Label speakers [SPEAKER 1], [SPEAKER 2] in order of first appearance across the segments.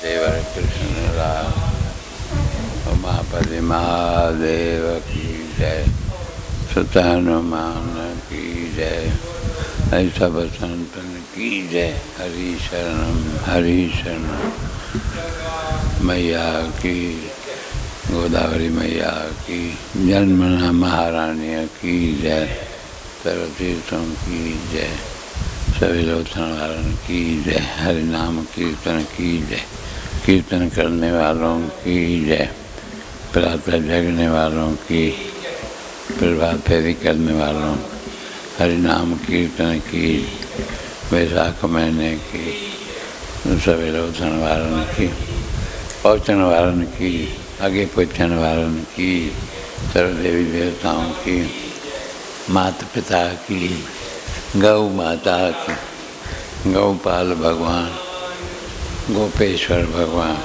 [SPEAKER 1] देवर कृष्ण राम उमापति महादेव की जय। सतानुमान की जय। ऐसा संतन की जय। हरि शरणम मैया की, गोदावरी मैया की, जन्मना महारानी की जय। सर्वतीर्थों की जय। सभी लोचन वालों की जय। हरि नाम कीर्तन की जय। कीर्तन करने वालों की जय। प्रातः जगने वालों की, प्रभात फेरी करने वालों, हरि नाम कीर्तन की, वैशाख महीने की, सभी लोचन वालों की, पहुँचने वालों की, आगे पहुँचने वालों की, सर्वदेवी देवताओं की, माता पिता की, गौ माता की, गौपाल भगवान, गोपेश्वर भगवान।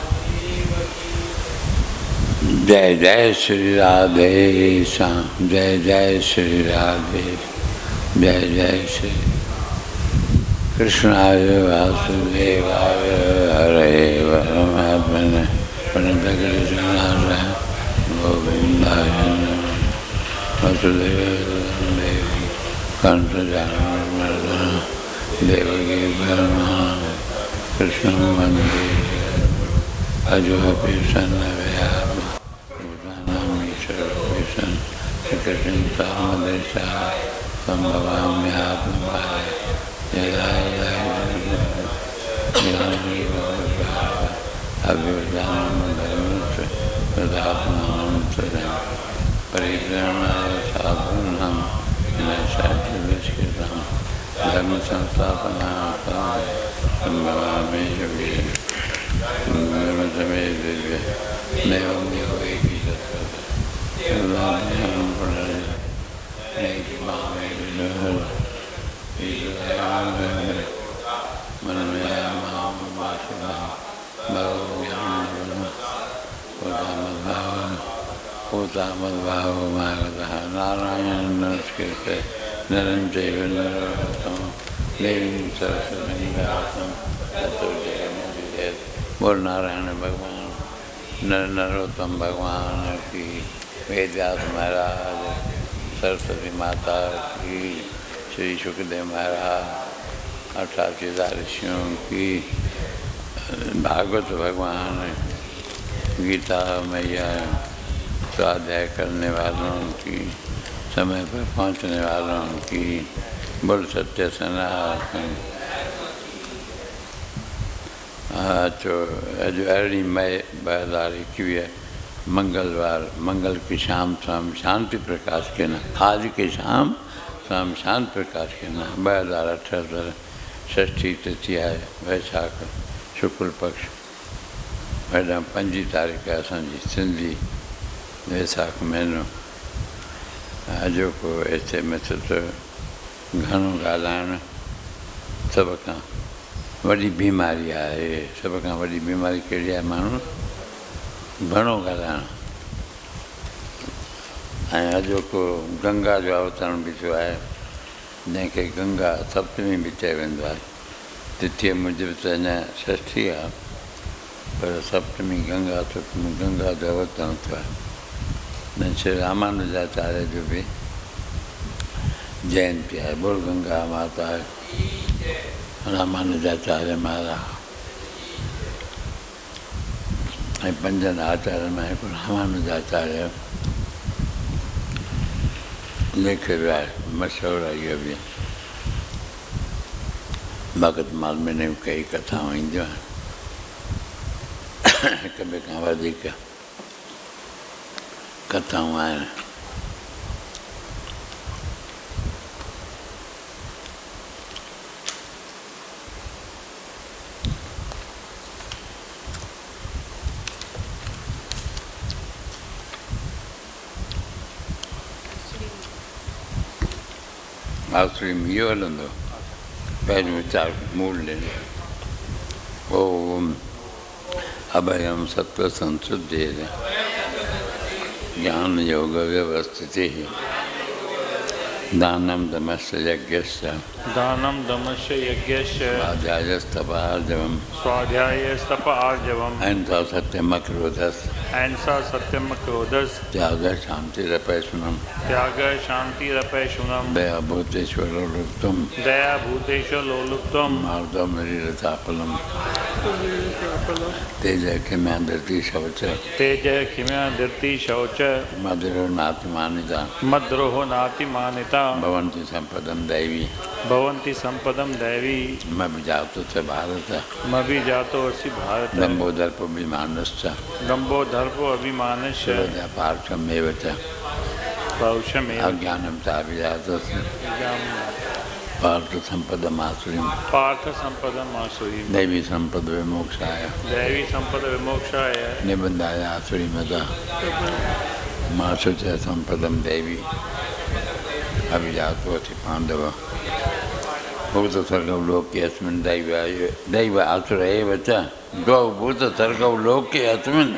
[SPEAKER 1] जय जय श्री राधे श्याम। जय जय श्री राधे। जय जय श्री कृष्णाय वासुदेवाय हरे परमात्मने प्रणतकृष्णाय गोविंदाय नमः। वसुदेव देवी कंसचाणूरमर्दनं देवकी परमानंदं कृष्णं वन्दे अजोऽपि सन्नव्यापि भूतानामीश्वरोऽपि कृष्णतामदेशाय सम्भवाम्यात्मभाय यदा अभिवदानं धर्मस्य तदात्मानं सदा परित्राणाय साधूनां विनाशाय धर्म संस्थापनार्थं सम्भवामि युगे दिव्य नैवं योगैकी मद्भाव मागतः नारायण नमस्कृत्य नरं चैव नरोत्तमं देवीं सरस्वतीं व्यासं ततो जयमुदीरयेत्। बोल नारायण भगवान, नरोत्तम भगवान की, वेदव्यास महाराज, सरस्वती माता की, श्री सुखदेव महाराज, 88 ऋषियों की, भागवत भगवान, गीता मैया, स्वाध्याय करने वालों की, समय पर पहुंचने वालों की, बोल सत्य सनातन। तो अरणी मय बहदारी की है मंगलवार, मंगल की शाम शांति प्रकाश के ना, आज के शाम शांति प्रकाश के ना, 2018 षष्ठी तिथिया है, वैशाख शुक्ल पक्ष, मैडम 5 तारीख़ असांजी सिंधी वैशाख महीनो। अॼु को ऐसे में तो घणो ॻाल्हाइणु सभ खां वॾी बीमारी आहे। सभ खां वॾी बीमारी कहिड़ी आहे? माण्हू घणो ॻाल्हाइणु। ऐं अॼु को गंगा जो अवतरण बि थियो आहे, जंहिंखे गंगा सप्तमी बि चयो वेंदो आहे। तिथीअ मूजिबि त अञा षष्ठी आहे, पर सप्तमी गंगा जो अवतरण थियो आहे। श्री रामानुजाचार्य जो भी जयंती है। बोल गंगा माता रामानुजाचार्य महाराज ऐं 5 आचार्य में हिकु रामानुजाचार्य लिखे वियो आहे, मशहूरु आहे इहो बि। भगत माल में न कई कथाऊं ईंदियूं आहिनि, हिक ॿिए खां वधीक कथाऊं आहिनि। आसुरी में इहो हलंदो, पहिरियों वीचार मूल ॾिनो। ओम अभयम सत्व संशुद्धि ज्ञान योग व्यवस्थिति दानं दमस्य यज्ञस्य
[SPEAKER 2] दानं दमस्य यज्ञस्य
[SPEAKER 1] स्वाध्यायस्तपार्जवम्
[SPEAKER 2] स्वाध्यायस्तपार्जवम्
[SPEAKER 1] अहिंसा सत्यमक्रोधस्
[SPEAKER 2] अहिंसा सत्यम क्रोधस्
[SPEAKER 1] त्याग शान्तिरपैशुनम्
[SPEAKER 2] त्याग शान्तिरपैशुनम्
[SPEAKER 1] दया भूतेश्वरो लुप्तुम्
[SPEAKER 2] दया भूतेषु लोलुप्तम्
[SPEAKER 1] मार्दवमरीरथाफलम् तेज क्षम्या धृति शौच
[SPEAKER 2] तेज क्षम्या धृति शौच
[SPEAKER 1] मधुरो नातिमानिता
[SPEAKER 2] मद्रोहो नाति मानिता
[SPEAKER 1] भवन्ति सम्पदं दैवी
[SPEAKER 2] भवन्ति संपदम दैवी
[SPEAKER 1] मभिजातो च भारत
[SPEAKER 2] मभिजातो असि भारत
[SPEAKER 1] दम्भोदर्पभिमानश्च
[SPEAKER 2] दम्भोदर्पो अभिमानस्य
[SPEAKER 1] पार्श्वमेव च
[SPEAKER 2] पौरुषमेव
[SPEAKER 1] अज्ञानं चाभिजातस्य पार्थसम्पदमासुरीं
[SPEAKER 2] पार्थसम्पदमासुरीं
[SPEAKER 1] दैवी सम्पद विमोक्षाय
[SPEAKER 2] दैवी संपद विमोक्षाय
[SPEAKER 1] निबन्धाय आसुरीमता मासु च सम्पदं दैवी अभिजातोऽसि पाण्डव भूतसर्गौ लोके अस्मिन् दैव आसुर एव च द्वौ भूतसर्गौ लोके अस्मिन्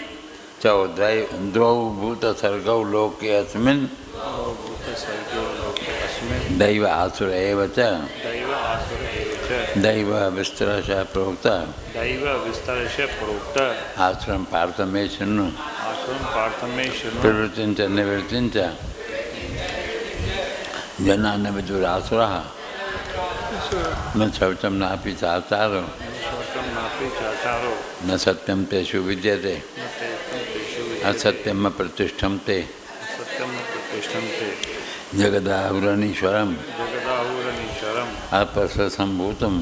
[SPEAKER 1] द्वौ भूतसर्गौ लोके अस्मिन् दैव आसुर एव च दैव विस्तरशः प्रोक्त
[SPEAKER 2] दैव विस्तरशः प्रोक्त
[SPEAKER 1] आश्रम पार्थ मे शृणु
[SPEAKER 2] आश्रम पार्थ मे शृणु
[SPEAKER 1] प्रवृत्तिं च निवृत्तिं च जना न विदुरासुरः न शौचं नापि चाचारो न सत्यं तेषु विद्यते असत्यम प्रतिष्ठं ते जगदाहुरनीश्वरम् अपस्वसम्भूतं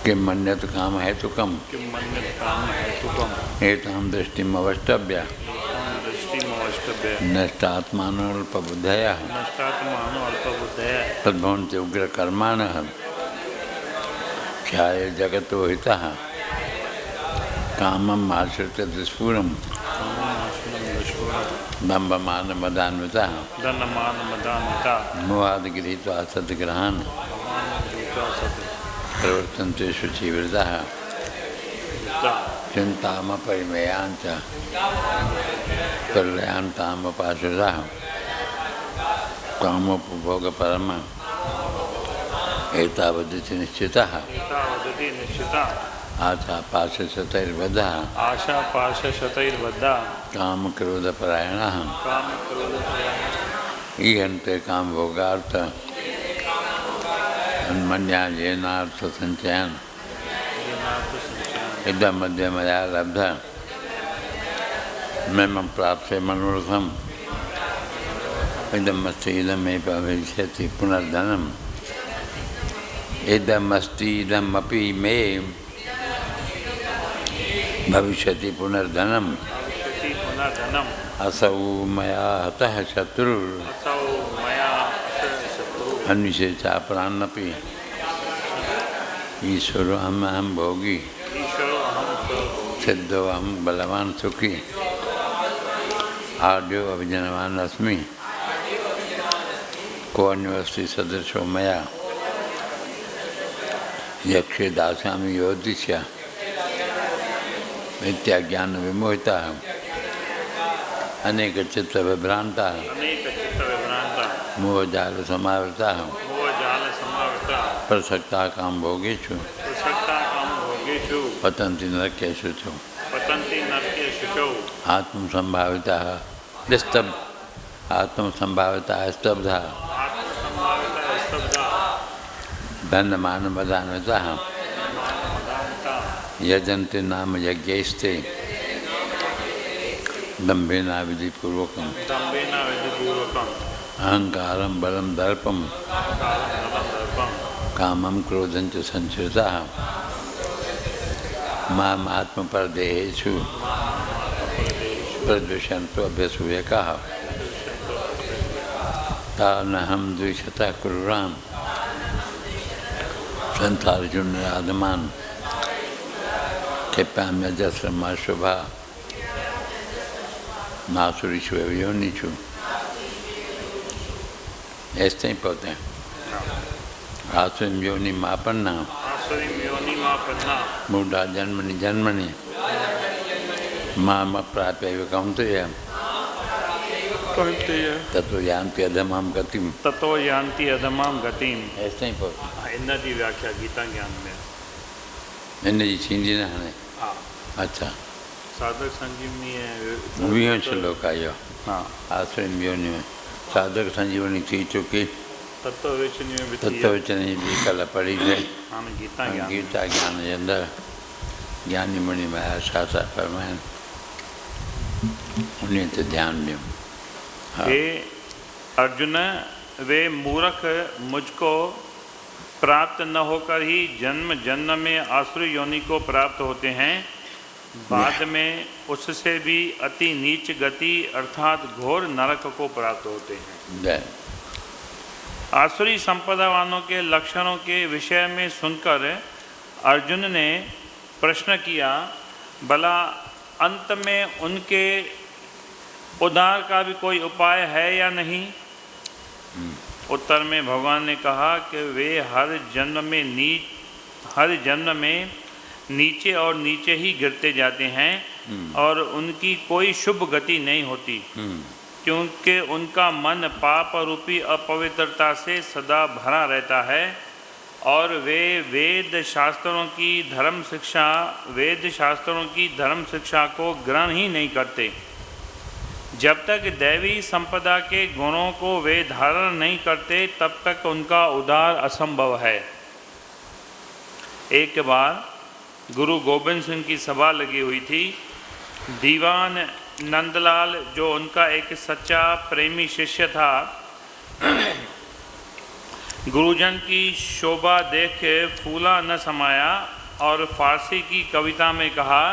[SPEAKER 1] किं मन्यत कामहेतुकम् एतां दृष्टिमवष्टभ्य नष्टात्मानोऽल्पबुद्धयः तद्भवन्ति उग्रकर्माणः ख्याय जगतो हितः कामम् आश्रित्य दुष्पूरम् दम्भमानमदान्वितः मोहाद् गृहीत्वा सद्ग्रहान् प्रवर्तन्ते शुचिवृतः चिन्तामपरिमेयाञ्च प्रलयान्तामपाशुरः कामोपभोगपरम एतावदिति निश्चितः आशापाशशतैर्बद्धः कामक्रोधपरायणः ईहन्ते कामभोगार्थ अन्मन्यायेनार्थसञ्चयन् इदमद्य मया लब्धः मम प्राप्स्ये मनोरथम् इदमस्ति इदमे भविष्यति पुनर्धनम् इदमस्ति इदमपि मे भविष्यति पुनर्धनम् असौ मया हतः शत्रुर् अन्विषे चापरान्नपि ईश्वरो अहं भोगी सिद्धो अहं बलवान् सुखी आर्यो अभिजनवान् अस्मि को अन्योऽस्ति सदृशो मया यक्षे दास्यामि योदिष्य इत्याज्ञान विमोहितः अनेक चित्त विभ्रांता मोहजाल समावृता प्रसक्ता काम भोगेषु पतन्ति नरकेषु च आत्मसंभाविता स्तब्ध आत्मसंभाविता स्तब्धा धनमानमदान्विताः यजन्ते नाम यज्ञैस्ते दम्भेना विधिपूर्वकम् अहंकारं बलं दर्पं कामं क्रोधं च संश्रिताः माम् आत्मपरदेहेषु प्रद्विषन्तो अभ्यसूयकाः तानहं द्विषतः क्रूरान् संसारजुन्नराधमान् क्षिप्याम्यजस्रमाशुभा नासुरीषु एव योनिषु। ऐसे ही पढ़ते हैं आसुरीं योनिमापन्ना मूढ़ा जन्मनि जन्मनि माम प्राप्य कौन्तेय ततो यान्ति अधमाम गतिम।
[SPEAKER 2] ततो यान्ति अधमाम गतिम।
[SPEAKER 1] ऐसे ही पढ़ो।
[SPEAKER 2] इन जी व्याख्या गीता ज्ञान में।
[SPEAKER 1] इन जी थींदी न हाणे।
[SPEAKER 2] हाँ।
[SPEAKER 1] अच्छा।
[SPEAKER 2] साधक संजीवनी है।
[SPEAKER 1] 20 श्लोक आयो।
[SPEAKER 2] हाँ।
[SPEAKER 1] आश्रम योनि में साधक संजीवनी थी चुकी।
[SPEAKER 2] तत्व विचनी में भी
[SPEAKER 1] तत्व विचनी भी कल पढ़ी है।
[SPEAKER 2] हाँ, गीता ज्ञान।
[SPEAKER 1] गीता ज्ञान के अंदर ज्ञानी मुनि में छा फरमाइन उन्हें ते ध्यान ॾियो।
[SPEAKER 2] हे अर्जुन, वे मूर्ख मुझको प्राप्त न होकर ही जन्म जन्म में आसुर योनि को प्राप्त होते हैं, बाद में उससे भी अति नीच गति अर्थात घोर नरक को प्राप्त होते हैं।
[SPEAKER 1] जय।
[SPEAKER 2] आसुरी संपदा वालों के लक्षणों के विषय में सुनकर अर्जुन ने प्रश्न किया, भला अंत में उनके उद्धार का भी कोई उपाय है या नहीं? उत्तर में भगवान ने कहा कि वे हर जन्म में नीचे और नीचे ही गिरते जाते हैं और उनकी कोई शुभ गति नहीं होती, क्योंकि उनका मन पाप रूपी अपवित्रता से सदा भरा रहता है और वे वेद शास्त्रों की धर्म शिक्षा को ग्रहण ही नहीं करते। जब तक दैवी संपदा के गुणों को वे धारण नहीं करते तब तक उनका उद्धार असंभव है। एक बार गुरु गोबिंद सिंह की सभा लगी हुई थी। दीवान नंदलाल, जो उनका एक सच्चा प्रेमी शिष्य था, गुरुजन की शोभा देख फूला न समाया और फारसी की कविता में कहा,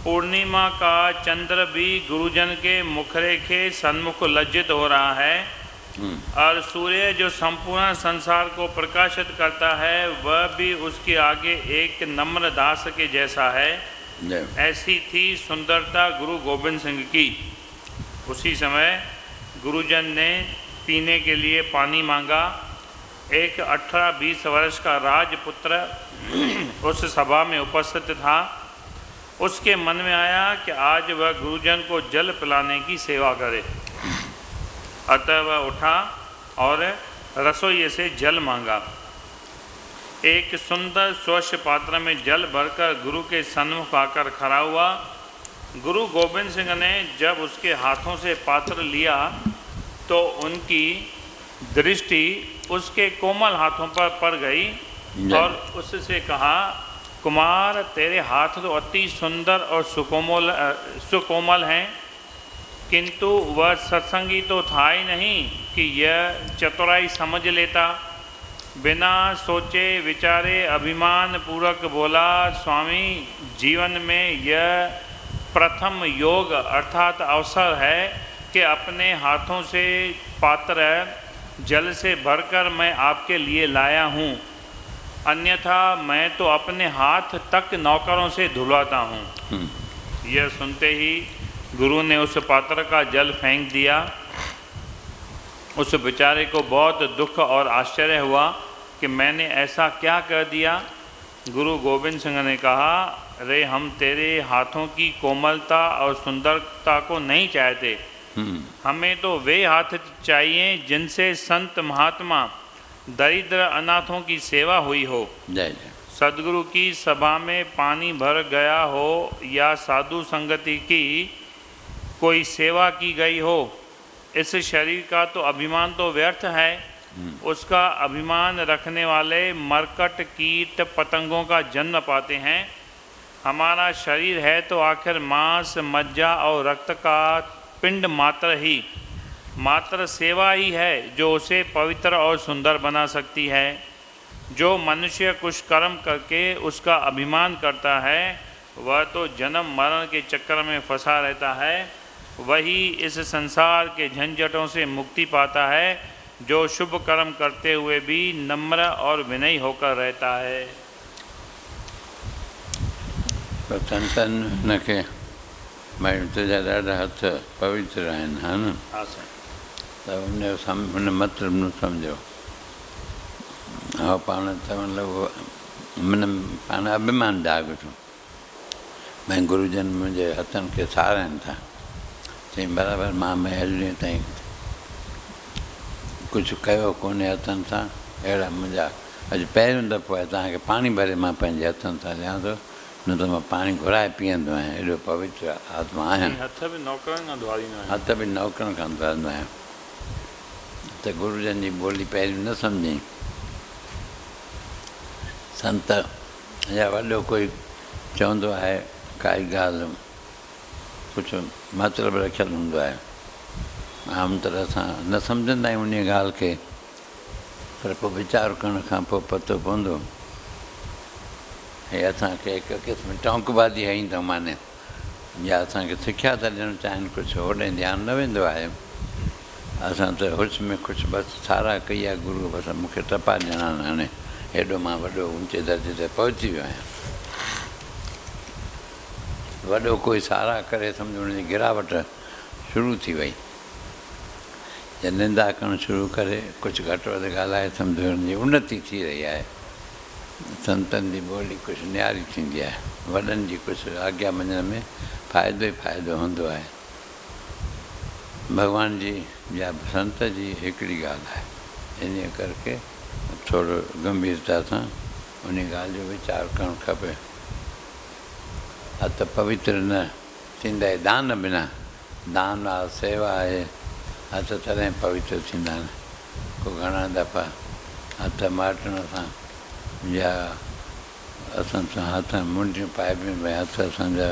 [SPEAKER 2] पूर्णिमा का चंद्र भी गुरुजन के मुखरे के सन्मुख लज्जित हो रहा है और सूर्य जो संपूर्ण संसार को प्रकाशित करता है वह भी उसके आगे एक नम्र दास के जैसा है। ऐसी थी सुंदरता गुरु गोबिंद सिंह की। उसी समय गुरुजन ने पीने के लिए पानी मांगा। एक 18-20 वर्ष का राजपुत्र उस सभा में उपस्थित था। उसके मन में आया कि आज वह गुरुजन को जल पिलाने की सेवा करे। अतः वह उठा और रसोई से जल मांगा। एक सुंदर स्वच्छ पात्र में जल भरकर गुरु के सन्मुख आकर खड़ा हुआ। गुरु गोबिंद सिंह ने जब उसके हाथों से पात्र लिया तो उनकी दृष्टि उसके कोमल हाथों पर पड़ गई और उससे कहा, कुमार, तेरे हाथ तो अति सुंदर और सुकोमल हैं, किंतु वह सत्संगी तो था ही नहीं कि यह चतुराई समझ लेता। बिना सोचे विचारे अभिमान पूर्वक बोला, स्वामी, जीवन में यह प्रथम योग अर्थात अवसर है कि अपने हाथों से पात्र जल से भरकर मैं आपके लिए लाया हूँ, अन्यथा मैं तो अपने हाथ तक नौकरों से धुलवाता हूँ। यह सुनते ही गुरु ने उस पात्र का जल फेंक दिया। उस बेचारे को बहुत दुख और आश्चर्य हुआ कि मैंने ऐसा क्या कर दिया। गुरु गोबिंद सिंह ने कहा, रे, हम तेरे हाथों की कोमलता और सुंदरता को नहीं चाहते, हमें तो वे हाथ चाहिए जिनसे संत महात्मा दरिद्र अनाथों की सेवा हुई हो।
[SPEAKER 1] जय जय।
[SPEAKER 2] सदगुरु की सभा में पानी भर गया हो या साधु संगति की कोई सेवा की गई हो, इस शरीर का तो अभिमान तो व्यर्थ है। उसका अभिमान रखने वाले मरकट कीट पतंगों का जन्म पाते हैं। हमारा शरीर है तो आखिर मांस मज्जा और रक्त का पिंड मात्र सेवा ही है जो उसे पवित्र और सुंदर बना सकती है। जो मनुष्य कुछ कर्म करके उसका अभिमान करता है वह तो जन्म मरण के चक्कर में फंसा रहता है। वही इस संसार के झंझटों से मुक्ति पाता है जो शुभ कर्म करते हुए भी नम्र और विनयी होकर रहता है।
[SPEAKER 1] तो संतन के मैं तुझा ॾाढा हथ पवित्र आहिनि, हा न?
[SPEAKER 2] हाँ सर।
[SPEAKER 1] त उन मतिलब न सम्झो। हा, पाण चवणु लॻो, पाण अभिमान जाॻ वेठो। भई गुरुजन मुंहिंजे हथनि खे साराइनि था, चई बराबरि मां महल ॾींहुं ताईं कुझु कयो कोन्हे हथनि सां, अहिड़ा मुंहिंजा अॼु पहिरियों दफ़ो आहे तव्हांखे पाणी भरे मां पंहिंजे हथनि सां ॾियां थो, न त मां पाणी घुराए पीअंदो आहियां, एॾो पवित्र आत्मा आहियां।
[SPEAKER 2] हथ बि नौकरनि खां धुआरींदो आहियां।
[SPEAKER 1] हथ बि नौकरनि खां धुआरींदो आहियां। त गुरुजन जी ॿोली पहिरियों न सम्झी। संत या वॾो कोई चवंदो आहे काई ॻाल्हि कुझु मतिलबु रखियलु हूंदो आहे, आम तरह सां न सम्झंदा आहियूं उन ॻाल्हि खे, पर पोइ वीचार करण खां पोइ पतो पवंदो हे असांखे हिकु क़िस्म टोंकबाज़ी हई अथऊं माने, या असांखे सिख्या था ॾियणु चाहिनि, कुझु होॾे ध्यानु न वेंदो आहे। असां त हुश में कुझु बसि सारा कई आहे, गुरू बसि मूंखे टपा ॾियणा आहिनि, हाणे हेॾो मां वॾो ऊचे दर्जे ते पहुची वियो आहियां। वॾो कोई सारा करे सम्झो हुनजी गिरावट शुरू थी वई, या निंदा करणु शुरू करे, कुझु घटि वधि ॻाल्हाए सम्झो हुनजी उन्नति थी रही आहे। संतनि जी ॿोली कुझु न्यारी थींदी आहे, वॾनि जी कुझु आज्ञा मञण में फ़ाइदो ई फ़ाइदो हूंदो आहे। भॻवान जी या संत जी हिकिड़ी ॻाल्हि आहे, इन करके थोरो गंभीरता सां उन ॻाल्हि जो वीचार करणु खपे। हथ पवित्र न थींदा दान बिना, दान आहे, सेवा आहे, हथ तॾहिं पवित्र थींदा आहिनि। को घणा दफ़ा हथ माटण सां या असां सां हथ मुंडियूं पाइबियूं, भई हथ असांजा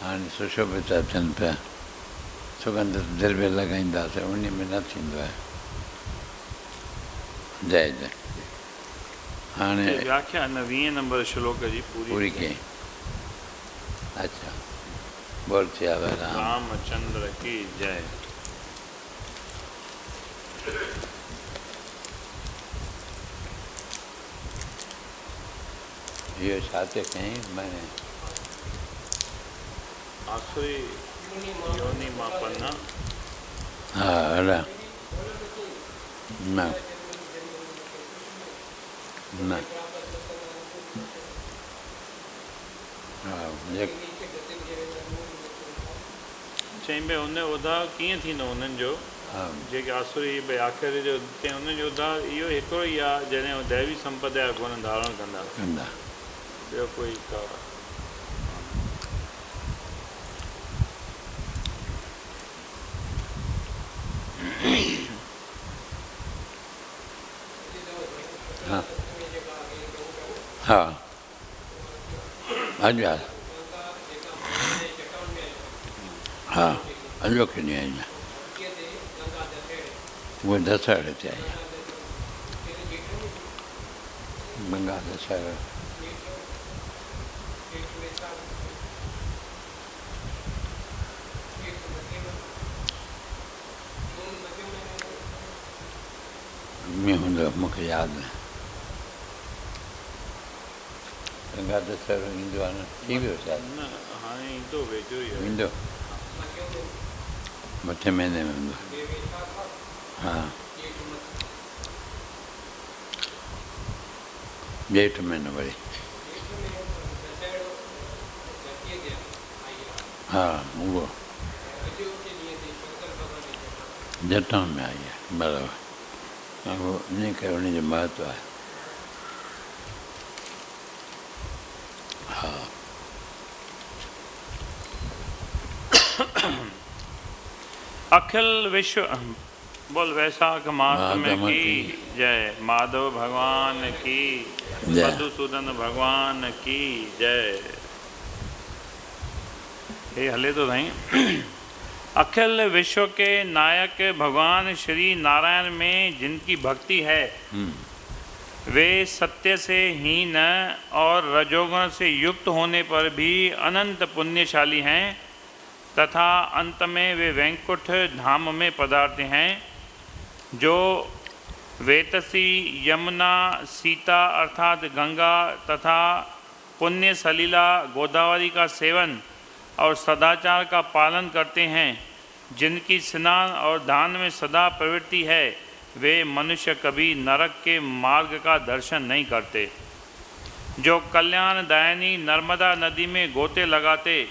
[SPEAKER 1] हाणे सुशोभित था थियनि पिया, सुगंध द्रव्य लॻाईंदासीं, उन में न थींदो आहे। जय जय। हाणे
[SPEAKER 2] व्याख्या 20 नंबर श्लोक जी
[SPEAKER 1] पूरी कई। अच्छा, बोल सियावर
[SPEAKER 2] रामचंद्र की जय।
[SPEAKER 1] इहो छा ते कयईं मैंने
[SPEAKER 2] आसुरी योनि मां पन्ना।
[SPEAKER 1] हा हला न न हा
[SPEAKER 2] चई भई उन उधार कीअं थींदो उन्हनि जो, जेके आसुरी भई आख़िरी जो चई उन्हनि जो उधार इहो हिकिड़ो ई आहे जॾहिं दैवी संपदा जा गुण धारण कंदा, ॿियो कोई का
[SPEAKER 1] हा हा अॼु हा अॼो के ॾींहुं आई आहे, उहा दशहरे ते आई आहे, गंगा दशहरा। में हूंदो मूंखे यादि न, गंगा दशहरो ईंदो आहे न, थी वियो शायदि
[SPEAKER 2] न हाणे ईंदो वेझो ई आहे,
[SPEAKER 1] ईंदो मथे महीने में हूंदो। हा ॼेठ महीनो वरी, हा उहो जटाउनि में आई आहे बराबरि, उहो इन करे उनजो महत्व आहे। हा
[SPEAKER 2] अखिल विश्व बोल वैशाख महात्म्य की जय, माधव भगवान की, मधुसूदन भगवान की जय। ये हले तो नहीं। अखिल विश्व के नायक भगवान श्री नारायण में जिनकी भक्ति है वे सत्य से हीन और रजोगुण से युक्त होने पर भी अनंत पुण्यशाली हैं तथा अंत में वे वैकुंठ धाम में पधारते हैं। जो वेतसी, यमुना, सीता अर्थात गंगा तथा पुण्य सलीला गोदावरी का सेवन और सदाचार का पालन करते हैं, जिनकी स्नान और दान में सदा प्रवृत्ति है, वे मनुष्य कभी नरक के मार्ग का दर्शन नहीं करते। जो कल्याणदायिनी नर्मदा नदी में गोते लगाते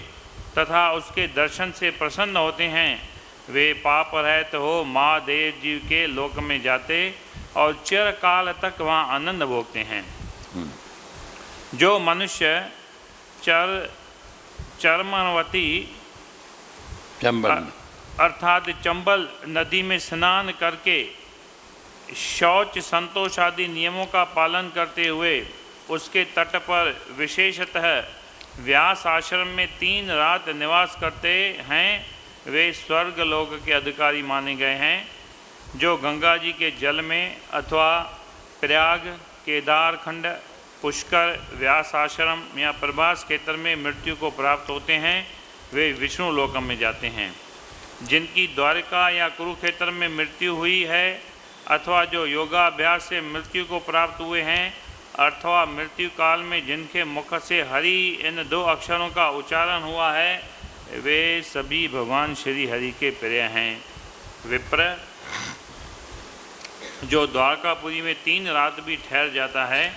[SPEAKER 2] तथा उसके दर्शन से प्रसन्न होते हैं, वे पाप रहित हो महादेव जी के लोक में जाते और चिरकाल तक वहाँ आनंद भोगते हैं। जो मनुष्य चर्मवती
[SPEAKER 1] चंबल
[SPEAKER 2] अर्थात चंबल नदी में स्नान करके शौच संतोष आदि नियमों का पालन करते हुए उसके तट पर विशेषतः व्यास आश्रम में 3 रात निवास करते हैं, वे स्वर्ग लोक के अधिकारी माने गए हैं। जो गंगा जी के जल में अथवा प्रयाग, केदारखंड, पुष्कर, व्यास आश्रम या प्रभास क्षेत्र में मृत्यु को प्राप्त होते हैं, वे विष्णु लोक में जाते हैं। जिनकी द्वारिका या कुरुक्षेत्र में मृत्यु हुई है अथवा जो योगाभ्यास से मृत्यु को प्राप्त हुए हैं अथवा मृत्यु काल में जिनके मुख से हरि इन 2 अक्षरों का उच्चारण हुआ है, वे सभी भगवान श्री हरि के प्रिय हैं। विप्र, जो द्वारकापुरी में 3 रात भी ठहर जाता है,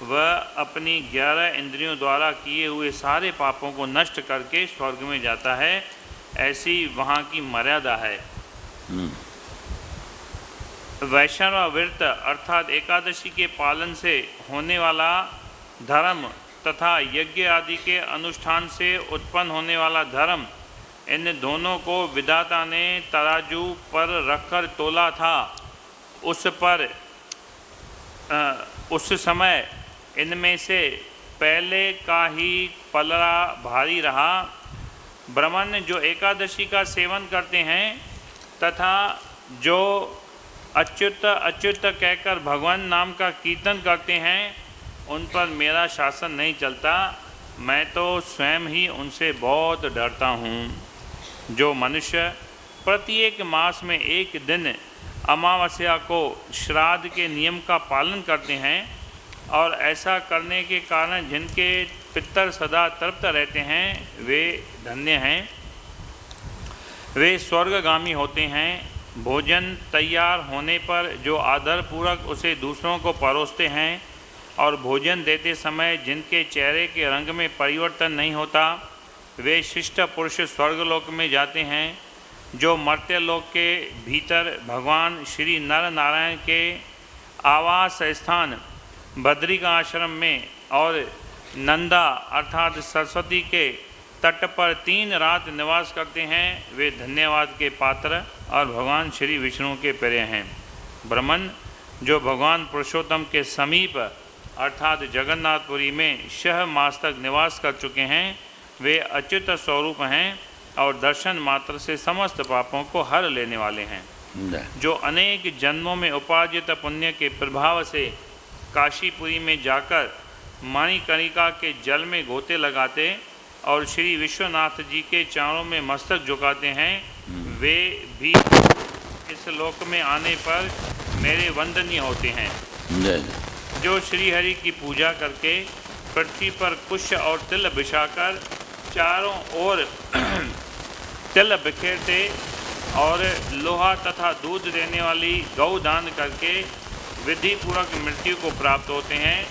[SPEAKER 2] वह अपनी 11 इंद्रियों द्वारा किए हुए सारे पापों को नष्ट करके स्वर्ग में जाता है। ऐसी वहाँ की मर्यादा है। वैष्णव व्रत अर्थात एकादशी के पालन से होने वाला धर्म तथा यज्ञ आदि के अनुष्ठान से उत्पन्न होने वाला धर्म, इन दोनों को विधाता ने तराजू पर रखकर तोला था। उस समय इनमें से पहले का ही पलड़ा भारी रहा। ब्राह्मण जो एकादशी का सेवन करते हैं तथा जो अच्युत अच्युत कहकर भगवान नाम का कीर्तन करते हैं, उन पर मेरा शासन नहीं चलता। मैं तो स्वयं ही उनसे बहुत डरता हूँ। जो मनुष्य प्रत्येक मास में 1 दिन अमावस्या को श्राद्ध के नियम का पालन करते हैं और ऐसा करने के कारण जिनके पितर सदा तृप्त रहते हैं, वे धन्य हैं, वे स्वर्गगामी होते हैं। भोजन तैयार होने पर जो आदरपूर्वक उसे दूसरों को परोसते हैं और भोजन देते समय जिनके चेहरे के रंग में परिवर्तन नहीं होता, वे शिष्ट पुरुष स्वर्गलोक में जाते हैं। जो मर्त्य लोक के भीतर भगवान श्री नर नारायण के आवास स्थान बद्रिका आश्रम में और नंदा अर्थात सरस्वती के तट पर 3 रात निवास करते हैं, वे धन्यवाद के पात्र और भगवान श्री विष्णु के प्रिय हैं। ब्राह्मण जो भगवान पुरुषोत्तम के समीप अर्थात जगन्नाथपुरी में 6 मास तक निवास कर चुके हैं, वे अच्युत स्वरूप हैं और दर्शन मात्र से समस्त पापों को हर लेने वाले हैं। जो अनेक जन्मों में उपार्जित पुण्य के प्रभाव से काशीपुरी में जाकर मणिकर्णिका के जल में गोते लगाते और श्री विश्वनाथ जी के चरणों में मस्तक झुकाते हैं, वे भी इस लोक में आने पर मेरे वंदनीय होते हैं। जो श्री हरि की पूजा करके पृथ्वी पर कुश और तिल बिछाकर चारों ओर तिल बिखेरते और लोहा तथा दूध देने वाली गौ दान करके विधि पूर्वक मृत्यु को प्राप्त होते हैं,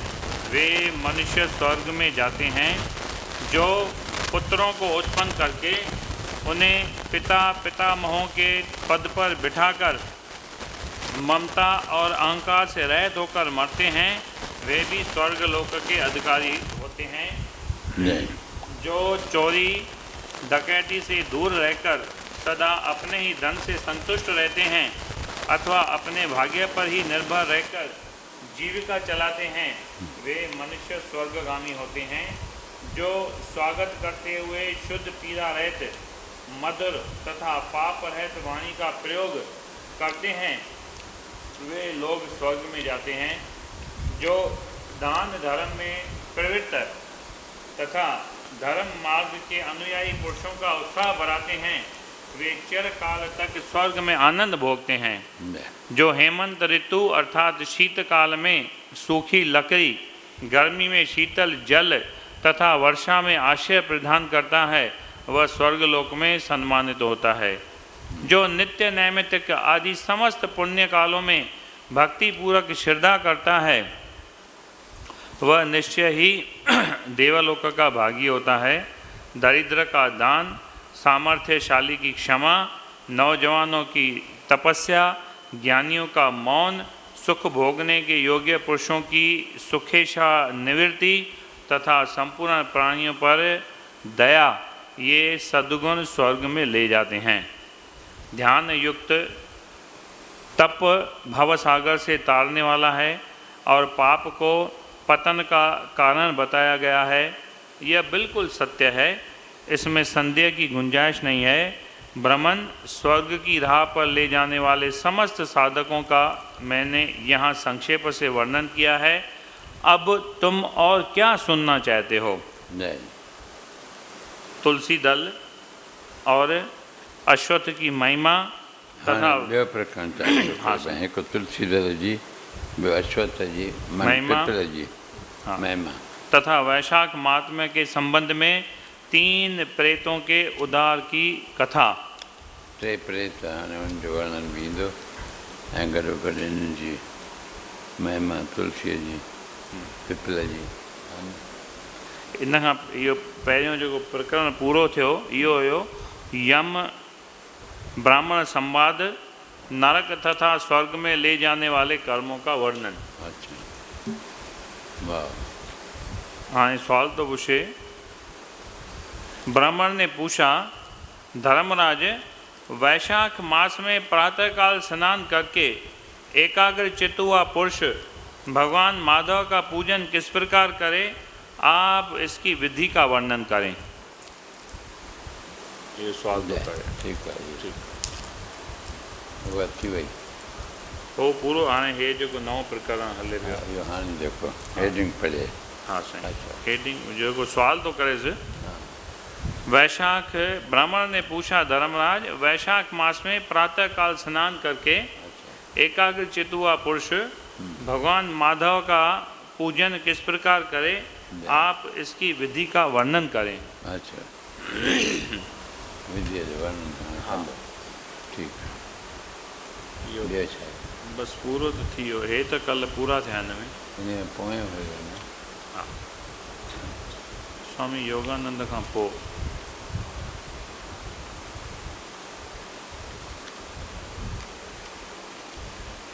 [SPEAKER 2] वे मनुष्य स्वर्ग में जाते हैं। जो पुत्रों को उत्पन्न करके उन्हें पितामहों के पद पर बिठाकर ममता और अहंकार से रहित होकर मरते हैं, वे भी स्वर्ग लोक के अधिकारी होते हैं। जो चोरी डकैती से दूर रहकर सदा अपने ही धन से संतुष्ट रहते हैं अथवा अपने भाग्य पर ही निर्भर रहकर जीविका चलाते हैं, वे मनुष्य स्वर्गगामी होते हैं। जो स्वागत करते हुए शुद्ध पीरा रहित मधुर तथा पाप रहित वाणी का प्रयोग करते हैं, वे लोग स्वर्ग में जाते हैं। जो दान धर्म में प्रवृत्त तथा धर्म मार्ग के अनुयायी पुरुषों का उत्साह बढ़ाते हैं, वे चिरकाल तक स्वर्ग में आनंद भोगते हैं। जो हेमंत ऋतु अर्थात शीतकाल में सूखी लकड़ी, गर्मी में शीतल जल तथा वर्षा में आश्रय प्रदान करता है, वह स्वर्गलोक में सम्मानित होता है। जो नित्य नैमित्तिक आदि समस्त पुण्य कालों में भक्ति पूर्वक श्रद्धा करता है, वह निश्चय ही देवलोक का भागी होता है। दरिद्र का दान, सामर्थ्यशाली की क्षमा, नौजवानों की तपस्या, ज्ञानियों का मौन, सुख भोगने के योग्य पुरुषों की सुखेशा निवृत्ति तथा संपूर्ण प्राणियों पर दया, ये सद्गुण स्वर्ग में ले जाते हैं। ध्यान युक्त तप भवसागर से तारने वाला है और पाप को पतन का कारण बताया गया है। यह बिल्कुल सत्य है, इसमें संदेह की गुंजाइश नहीं है। ब्रह्मन स्वर्ग की राह पर ले जाने वाले समस्त साधकों का मैंने यहाँ संक्षेप से वर्णन किया है। अब तुम और क्या सुनना चाहते हो?
[SPEAKER 1] जय।
[SPEAKER 2] तुलसी दल और अश्वत्थ की महिमा तथा
[SPEAKER 1] ॿियो प्रकरण चालू हिकु तुलसी दल जी, ॿियो अश्वत्थ जी
[SPEAKER 2] महिमा
[SPEAKER 1] पिपल जी महिमा
[SPEAKER 2] तथा वैशाख महात्म्य के संबंध में 3 प्रेतों के उद्धार की कथा।
[SPEAKER 1] 3 प्रेत हाणे उनजो वर्णन बि ईंदो ऐं गॾोगॾु इन्हनि जी महिमा तुलसीअ जी पिपल जी।
[SPEAKER 2] इन खां इहो पहिरियों जेको प्रकरण पूरो थियो इहो हुयो यम ब्राह्मण संवाद, नरक तथा स्वर्ग में ले जाने वाले कर्मों का वर्णन।
[SPEAKER 1] अच्छा, वाह।
[SPEAKER 2] हाँ, सवाल तो पूछे। ब्राह्मण ने पूछा, धर्मराज, वैशाख मास में प्रातःकाल स्नान करके एकाग्र चित्त हुआ पुरुष भगवान माधव का पूजन किस प्रकार करे, आप इसकी विधि का वर्णन करें। ये सवाल तो करे।
[SPEAKER 1] ठीक है, ठीक वो थी वई।
[SPEAKER 2] वो पूरो हाणे हे जेको नओं प्रकरण हले पियो।
[SPEAKER 1] इहो हाणे जेको हेडिंग पढ़े।
[SPEAKER 2] हाँ साईं,
[SPEAKER 1] अच्छा।
[SPEAKER 2] हेडिंग जेको सवाल तो करे। वैशाख ब्राह्मण ने पूछा, धर्मराज, वैशाख मास में प्रातःकाल स्नान करके एकाग्र चित्त हुआ पुरुष भगवान माधव का पूजन किस प्रकार करे, आप इसकी विधि का वर्णन करें।
[SPEAKER 1] अच्छा, विधि जो वर्णन। हाँ, ठीक है।
[SPEAKER 2] बस पूरो तो थी वियो, हे तो कल पूरा थिया हिन में।
[SPEAKER 1] इन पोएं हुयो न।
[SPEAKER 2] हाँ, स्वामी योगानंद खां पोइ।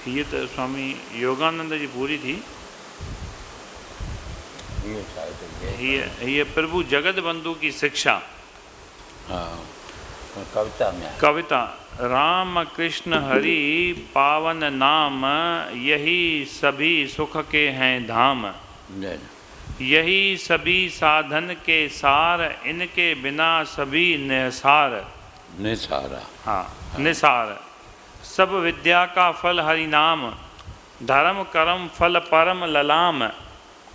[SPEAKER 2] हीअ त स्वामी योगानंद जी पूरी थी। हीअ प्रभु जगत बंधु की शिक्षा।
[SPEAKER 1] हाँ, कविता में
[SPEAKER 2] कविता। राम कृष्ण हरि पावन नाम, यही सभी सुख के हैं धाम। यही सभी साधन के सार, इनके बिना सभी निसार।
[SPEAKER 1] निसारा।
[SPEAKER 2] हाँ, निसार। सब विद्या का फल हरि नाम, धर्म कर्म फल परम ललाम।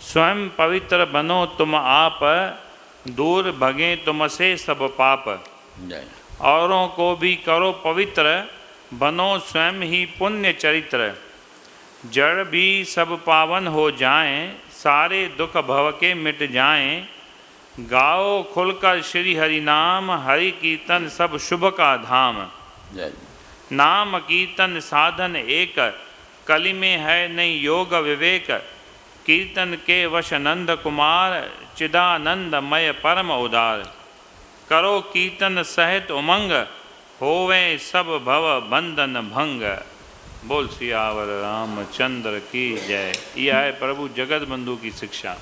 [SPEAKER 2] स्वयं पवित्र बनो तुम आप, दूर भगे तुमसे सब पाप। औरों को भी करो पवित्र, बनो स्वयं ही पुण्य चरित्र। जड़ भी सब पावन हो जाएं, सारे दुख भव के मिट जाएं। गाओ खुलकर श्री हरि नाम, हरि कीर्तन सब शुभ का धाम। नाम कीर्तन साधन एक, कलि में है नहीं योग विवेक। कीर्तन के वश नंद कुमार, चिदानंद मय परम उदार। करो कीर्तन सहित उमंग, होवे सब भव बंधन भंग। बोल सियावर रामचंद्र की जय। यह है प्रभु जगत बंधु की शिक्षा।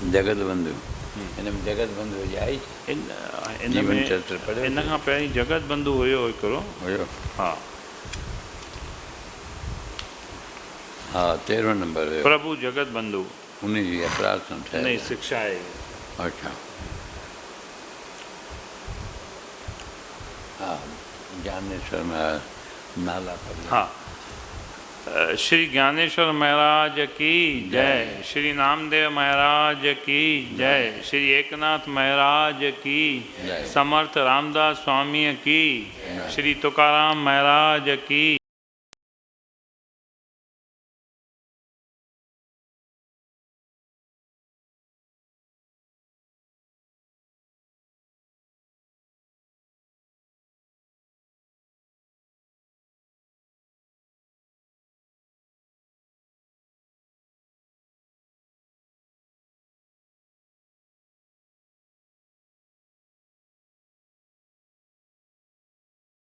[SPEAKER 1] जगत बंधु, इनमें जगत बंधु जी आई।
[SPEAKER 2] इन खां पहिरीं जगत बंधु हुयो हिकिड़ो।
[SPEAKER 1] हुयो।
[SPEAKER 2] हाँ
[SPEAKER 1] हाँ, 13 नंबर हुयो।
[SPEAKER 2] प्रभु जगत बंधु
[SPEAKER 1] उन जी प्रार्थना
[SPEAKER 2] नहीं शिक्षा है।
[SPEAKER 1] अच्छा, हाँ, ज्ञानेश्वर में नाला पर।
[SPEAKER 2] हाँ, श्री ज्ञानेश्वर महाराज की जय, श्री नामदेव महाराज की जय, श्री एकनाथ महाराज की, समर्थ रामदास स्वामी की, श्री तुकाराम महाराज की।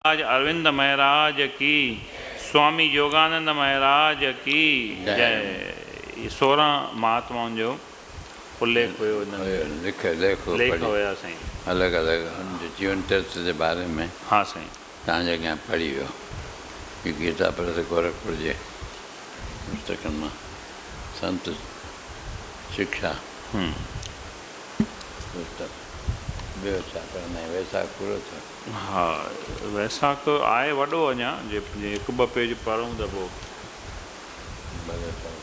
[SPEAKER 2] आज अरविंद महाराज की, स्वामी योगानंद महाराज की जय। ये 16 महात्माउनि जो उल्लेख हुयो
[SPEAKER 1] देखो
[SPEAKER 2] लेख हुया साईं।
[SPEAKER 1] अलग अलग उनजे जीवन चरित्र जे बारे में
[SPEAKER 2] हाँ साईं।
[SPEAKER 1] तव्हांजे अॻियां पढ़ी वियो कि गीता प्रेस गोरखपुर जे पुस्तकनि मां संत शिक्षा पुस्तक। ॿियो छा करणा आहे? वैसाख पूरो थियो।
[SPEAKER 2] हा वैसाख आहे वॾो अञा, जे हिकु ॿ पेज पढ़ूं त पोइ
[SPEAKER 1] भले पढ़ो।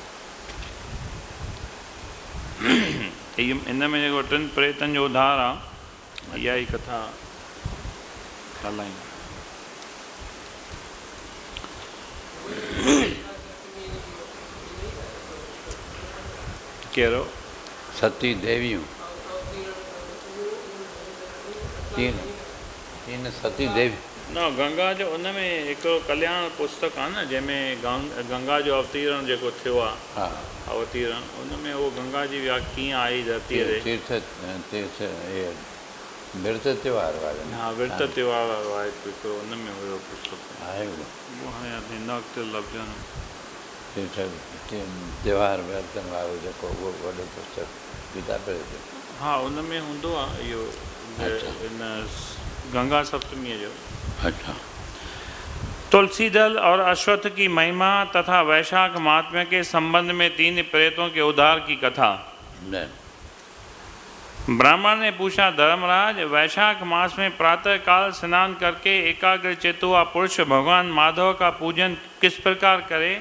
[SPEAKER 2] इन में जेको टिनि प्रेतनि जो उद्धार आहे, इहा ई कथा ॻाल्हायूं। कहिड़ो?
[SPEAKER 1] सती देवियूं, तीन सती देवी
[SPEAKER 2] न गंगा जो उन में हिकिड़ो कल्याण पुस्तक आहे न, जंहिंमें गंगा जो अवतीरण जेको थियो आहे।
[SPEAKER 1] हा
[SPEAKER 2] अवतीरण उन में उहो गंगा जी विया कीअं आई धरतीअ ते।
[SPEAKER 1] तीर्थ इहे विर्त त्योहार वारे में।
[SPEAKER 2] हा विर्त त्योहार वारो आहे हिकिड़ो, उन में हुयो पुस्तक
[SPEAKER 1] आहे
[SPEAKER 2] उहो हाणे हिन वक़्तु लफ़्ज़नि
[SPEAKER 1] तीर्थ त्योहार विर्तनि वारो जेको उहो वॾो पुस्तक गीता प्रेस जो।
[SPEAKER 2] हा उन में हूंदो आहे इहो इन गंगा सप्तमीअ जो।
[SPEAKER 1] अच्छा।
[SPEAKER 2] तुलसी दल और अश्वत्थ की महिमा तथा वैशाख महात्म्य के संबंध में 3 प्रेतों के उद्धार की कथा। ब्राह्मण ने पूछा, धर्मराज वैशाख मास में प्रातः काल स्नान करके एकाग्र चित्त हुआ पुरुष भगवान माधव का पूजन किस प्रकार करे?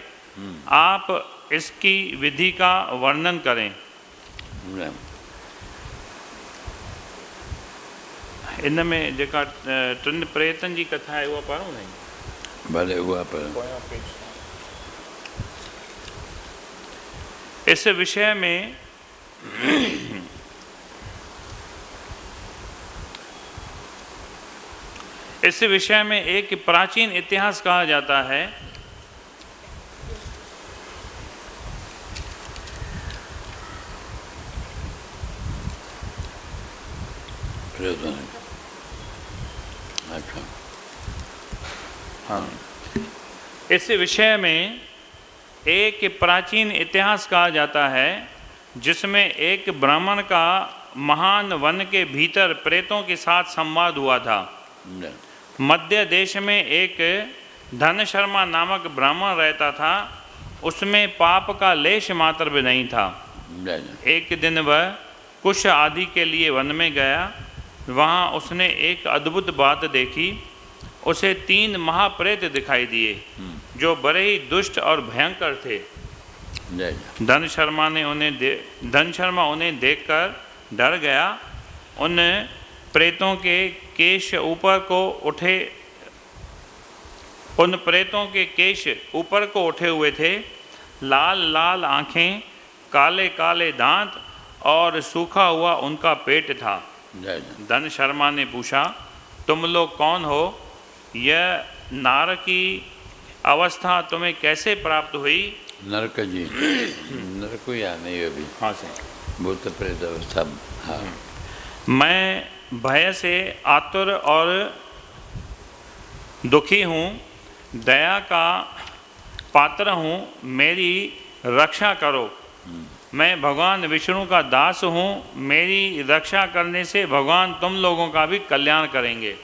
[SPEAKER 2] आप इसकी विधि का वर्णन करें। इन में जेका 3 प्रेतनि जी कथा आहे उहा पढ़ूं नहीं?
[SPEAKER 1] भले उहा पढ़ो।
[SPEAKER 2] इस विषय में एक प्राचीन इतिहास कहा जाता है।
[SPEAKER 1] अच्छा।
[SPEAKER 2] हाँ इस विषय में एक प्राचीन इतिहास कहा जाता है, जिसमें एक ब्राह्मण का महान वन के भीतर प्रेतों के साथ संवाद हुआ था। मध्य देश में एक धन शर्मा नामक ब्राह्मण रहता था। उसमें पाप का लेश मात्र भी नहीं था। एक दिन वह कुश आदि के लिए वन में गया। वहाँ उसने एक अद्भुत बात देखी। उसे 3 महाप्रेत दिखाई दिए जो बड़े ही दुष्ट और भयंकर थे। धन शर्मा उन्हें देखकर डर गया। उन प्रेतों के केश ऊपर को उठे हुए थे। लाल लाल आँखें, काले काले दांत और सूखा हुआ उनका पेट था। धन शर्मा ने पूछा, तुम लोग कौन हो? यह नार की अवस्था तुम्हें कैसे प्राप्त हुई?
[SPEAKER 1] नरक जी नरक या नहीं अभी।
[SPEAKER 2] हाँ सर
[SPEAKER 1] भूत प्रेत अवस्था। हाँ।
[SPEAKER 2] मैं भय से आतुर और दुखी हूँ, दया का पात्र हूँ, मेरी रक्षा करो। मैं भगवान विष्णु का दास हूँ, मेरी रक्षा करने से भगवान तुम लोगों का भी कल्याण करेंगे।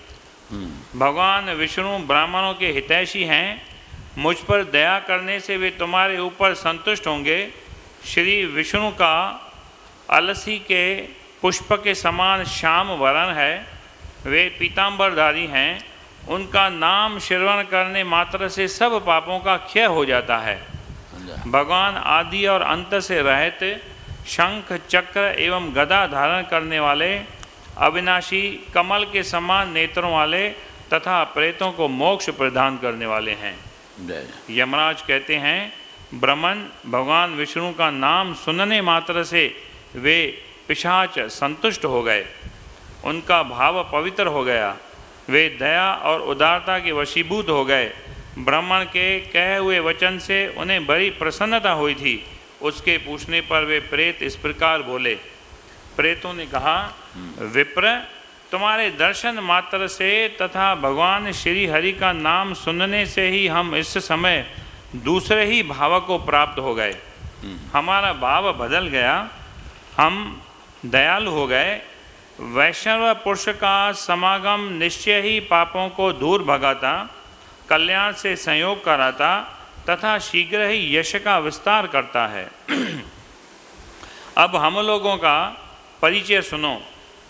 [SPEAKER 2] भगवान विष्णु ब्राह्मणों के हितैषी हैं। मुझ पर दया करने से वे तुम्हारे ऊपर संतुष्ट होंगे। श्री विष्णु का अलसी के पुष्प के समान श्याम वर्ण है। वे पीताम्बरधारी हैं। उनका नाम श्रवण करने मात्र से सब पापों का क्षय हो जाता है। भगवान आदि और अंत से रहित, शंख चक्र एवं गदा धारण करने वाले, अविनाशी, कमल के समान नेत्रों वाले तथा प्रेतों को मोक्ष प्रदान करने वाले हैं। यमराज कहते हैं, ब्रह्मन भगवान विष्णु का नाम सुनने मात्र से वे पिशाच संतुष्ट हो गए। उनका भाव पवित्र हो गया। वे दया और उदारता के वशीभूत हो गए। ब्राह्मण के कहे हुए वचन से उन्हें बड़ी प्रसन्नता हुई थी। उसके पूछने पर वे प्रेत इस प्रकार बोले। प्रेतों ने कहा, विप्र, तुम्हारे दर्शन मात्र से तथा भगवान श्री हरि का नाम सुनने से ही हम इस समय दूसरे ही भाव को प्राप्त हो गए। हमारा भाव बदल गया, हम दयालु हो गए। वैष्णव पुरुष का समागम निश्चय ही पापों को दूर भगाता, कल्याण से संयोग कराता तथा शीघ्र ही यश का विस्तार करता है। अब हम लोगों का परिचय सुनो।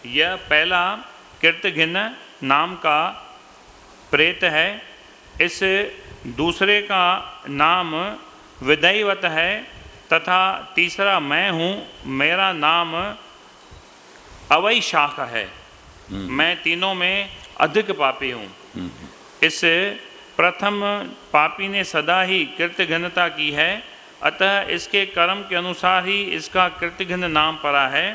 [SPEAKER 2] यह पहला कीर्तघ्न नाम का प्रेत है। इस दूसरे का नाम विदैवत है तथा तीसरा मैं हूँ, मेरा नाम अवैशाख है। मैं तीनों में अधिक पापी हूँ। इस प्रथम पापी ने सदा ही कृतघ्नता की है, अतः इसके कर्म के अनुसार ही इसका कृतघ्न नाम पड़ा है।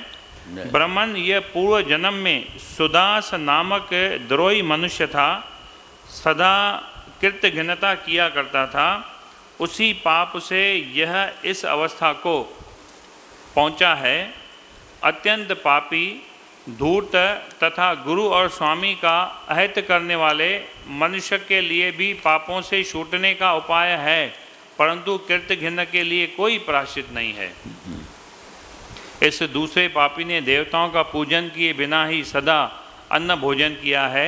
[SPEAKER 2] ब्राह्मण यह पूर्व जन्म में सुदास नामक द्रोही मनुष्य था, सदा कृतघ्नता किया करता था। उसी पाप से यह इस अवस्था को पहुंचा है। अत्यंत पापी, धूर्त तथा गुरु और स्वामी का अहित करने वाले मनुष्य के लिए भी पापों से छूटने का उपाय है, परंतु कृतघ्न के लिए कोई प्रायश्चित नहीं है। इस दूसरे पापी ने देवताओं का पूजन किए बिना ही सदा अन्न भोजन किया है।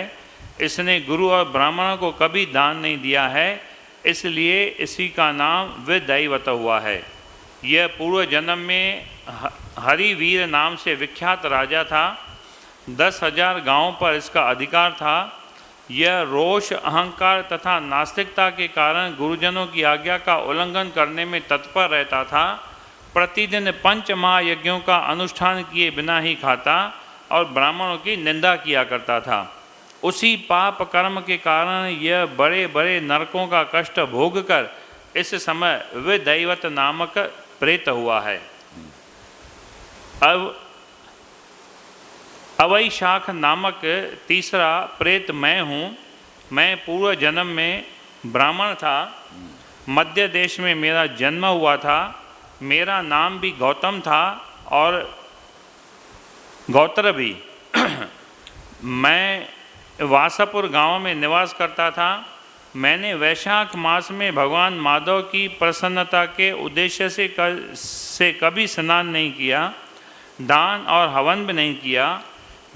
[SPEAKER 2] इसने गुरु और ब्राह्मणों को कभी दान नहीं दिया है, इसलिए इसी का नाम विदैवत हुआ है। यह पूर्व जन्म में हरिवीर नाम से विख्यात राजा था। 10,000 गांवों पर इसका अधिकार था। यह रोष, अहंकार तथा नास्तिकता के कारण गुरुजनों की आज्ञा का उल्लंघन करने में तत्पर रहता था। प्रतिदिन 5 महायज्ञों का अनुष्ठान किए बिना ही खाता और ब्राह्मणों की निंदा किया करता था। उसी पाप कर्म के कारण यह बड़े बड़े नरकों का कष्ट भोग कर इस समय विदैवत नामक प्रेत हुआ है। अब अवैशाख नामक तीसरा प्रेत मैं हूँ। मैं पूर्व जन्म में ब्राह्मण था। मध्य देश में मेरा जन्म हुआ था। मेरा नाम भी गौतम था और गौत्र भी। मैं वासापुर गांव में निवास करता था। मैंने वैशाख मास में भगवान माधव की प्रसन्नता के उद्देश्य से कभी स्नान नहीं किया, दान और हवन भी नहीं किया।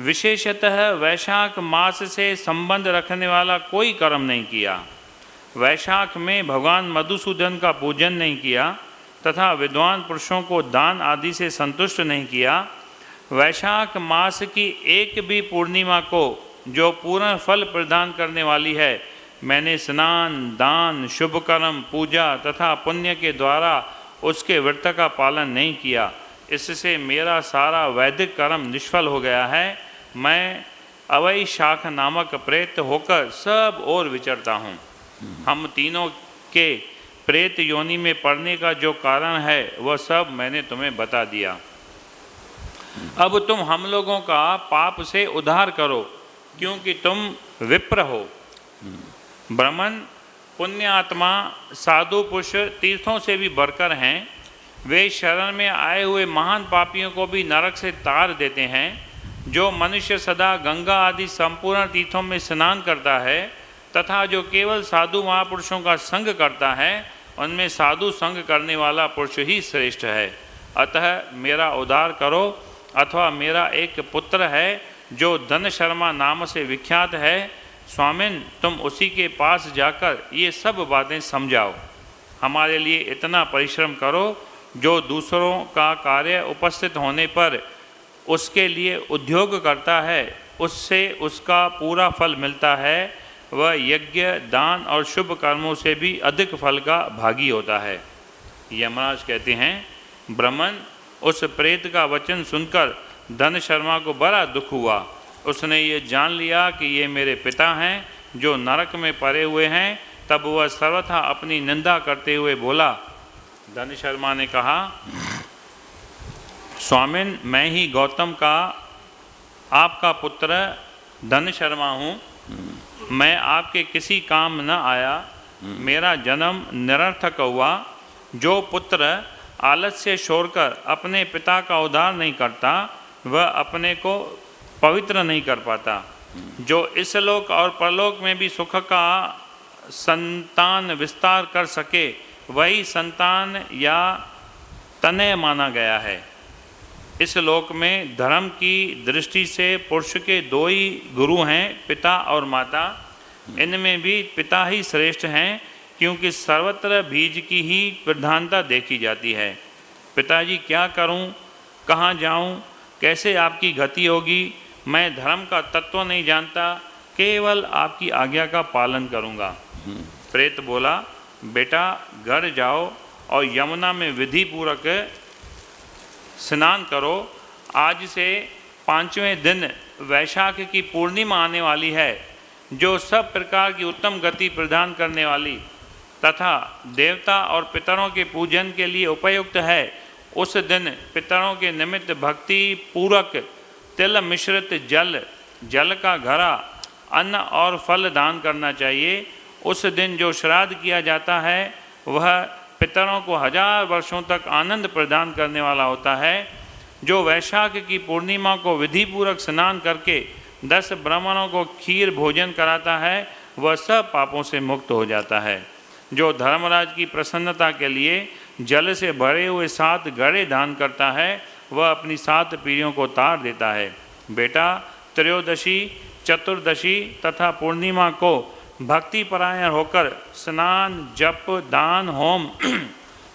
[SPEAKER 2] विशेषतः वैशाख मास से संबंध रखने वाला कोई कर्म नहीं किया। वैशाख में भगवान मधुसूदन का पूजन नहीं किया तथा विद्वान पुरुषों को दान आदि से संतुष्ट नहीं किया। वैशाख मास की एक भी पूर्णिमा को, जो पूर्ण फल प्रदान करने वाली है, मैंने स्नान, दान, शुभ कर्म, पूजा तथा पुण्य के द्वारा उसके व्रत का पालन नहीं किया। इससे मेरा सारा वैदिक कर्म निष्फल हो गया है। मैं अवैशाख नामक प्रेत होकर सब ओर विचरता हूँ। हम तीनों के प्रेत योनि में पड़ने का जो कारण है वह सब मैंने तुम्हें बता दिया। अब तुम हम लोगों का पाप से उद्धार करो, क्योंकि तुम विप्र हो। ब्राह्मण, पुण्य आत्मा, साधु पुरुष तीर्थों से भी बढ़कर हैं। वे शरण में आए हुए महान पापियों को भी नरक से तार देते हैं। जो मनुष्य सदा गंगा आदि संपूर्ण तीर्थों में स्नान करता है तथा जो केवल साधु महापुरुषों का संग करता है, उनमें साधु संग करने वाला पुरुष ही श्रेष्ठ है। अतः मेरा उद्धार करो, अथवा मेरा एक पुत्र है जो धन शर्मा नाम से विख्यात है। स्वामिन, तुम उसी के पास जाकर ये सब बातें समझाओ। हमारे लिए इतना परिश्रम करो जो दूसरों का कार्य उपस्थित होने पर उसके लिए उद्योग करता है, उससे उसका पूरा फल मिलता है। वह यज्ञ, दान और शुभ कर्मों से भी अधिक फल का भागी होता है। यमराज कहते हैं, ब्राह्मण, उस प्रेत का वचन सुनकर धन शर्मा को बड़ा दुख हुआ। उसने ये जान लिया कि ये मेरे पिता हैं जो नरक में पड़े हुए हैं। तब वह सर्वथा अपनी निंदा करते हुए बोला। धन शर्मा ने कहा, स्वामिन, मैं ही गौतम का आपका पुत्र धन शर्मा हूँ। मैं आपके किसी काम न आया। मेरा जन्म निरर्थक हुआ। जो पुत्र आलस्य छोड़कर अपने पिता का उद्धार नहीं करता, वह अपने को पवित्र नहीं कर पाता। जो इस लोक और परलोक में भी सुख का संतान विस्तार कर सके वही संतान या तनय माना गया है। इस लोक में धर्म की दृष्टि से पुरुष के दो ही गुरु हैं, पिता और माता। इनमें भी पिता ही श्रेष्ठ हैं, क्योंकि सर्वत्र बीज की ही प्रधानता देखी जाती है। पिताजी क्या करूं, कहाँ जाऊं, कैसे आपकी गति होगी, मैं धर्म का तत्व नहीं जानता, केवल आपकी आज्ञा का पालन करूंगा। प्रेत बोला, बेटा घर जाओ और यमुना में विधि पूर्वक स्नान करो। आज से 5वें दिन वैशाख की पूर्णिमा आने वाली है, जो सब प्रकार की उत्तम गति प्रदान करने वाली तथा देवता और पितरों के पूजन के लिए उपयुक्त है। उस दिन पितरों के निमित्त भक्ति पूर्वक तिल मिश्रित जल का घड़ा, अन्न और फल दान करना चाहिए। उस दिन जो श्राद्ध किया जाता है वह पितरों को 1000 वर्षों तक आनंद प्रदान करने वाला होता है। जो वैशाख की पूर्णिमा को विधि पूर्वक स्नान करके 10 ब्राह्मणों को खीर भोजन कराता है वह सब पापों से मुक्त हो जाता है। जो धर्मराज की प्रसन्नता के लिए जल से भरे हुए 7 घड़े दान करता है वह अपनी 7 पीढ़ियों को तार देता है। बेटा त्रयोदशी, चतुर्दशी तथा पूर्णिमा को भक्ति परायण होकर स्नान, जप, दान, होम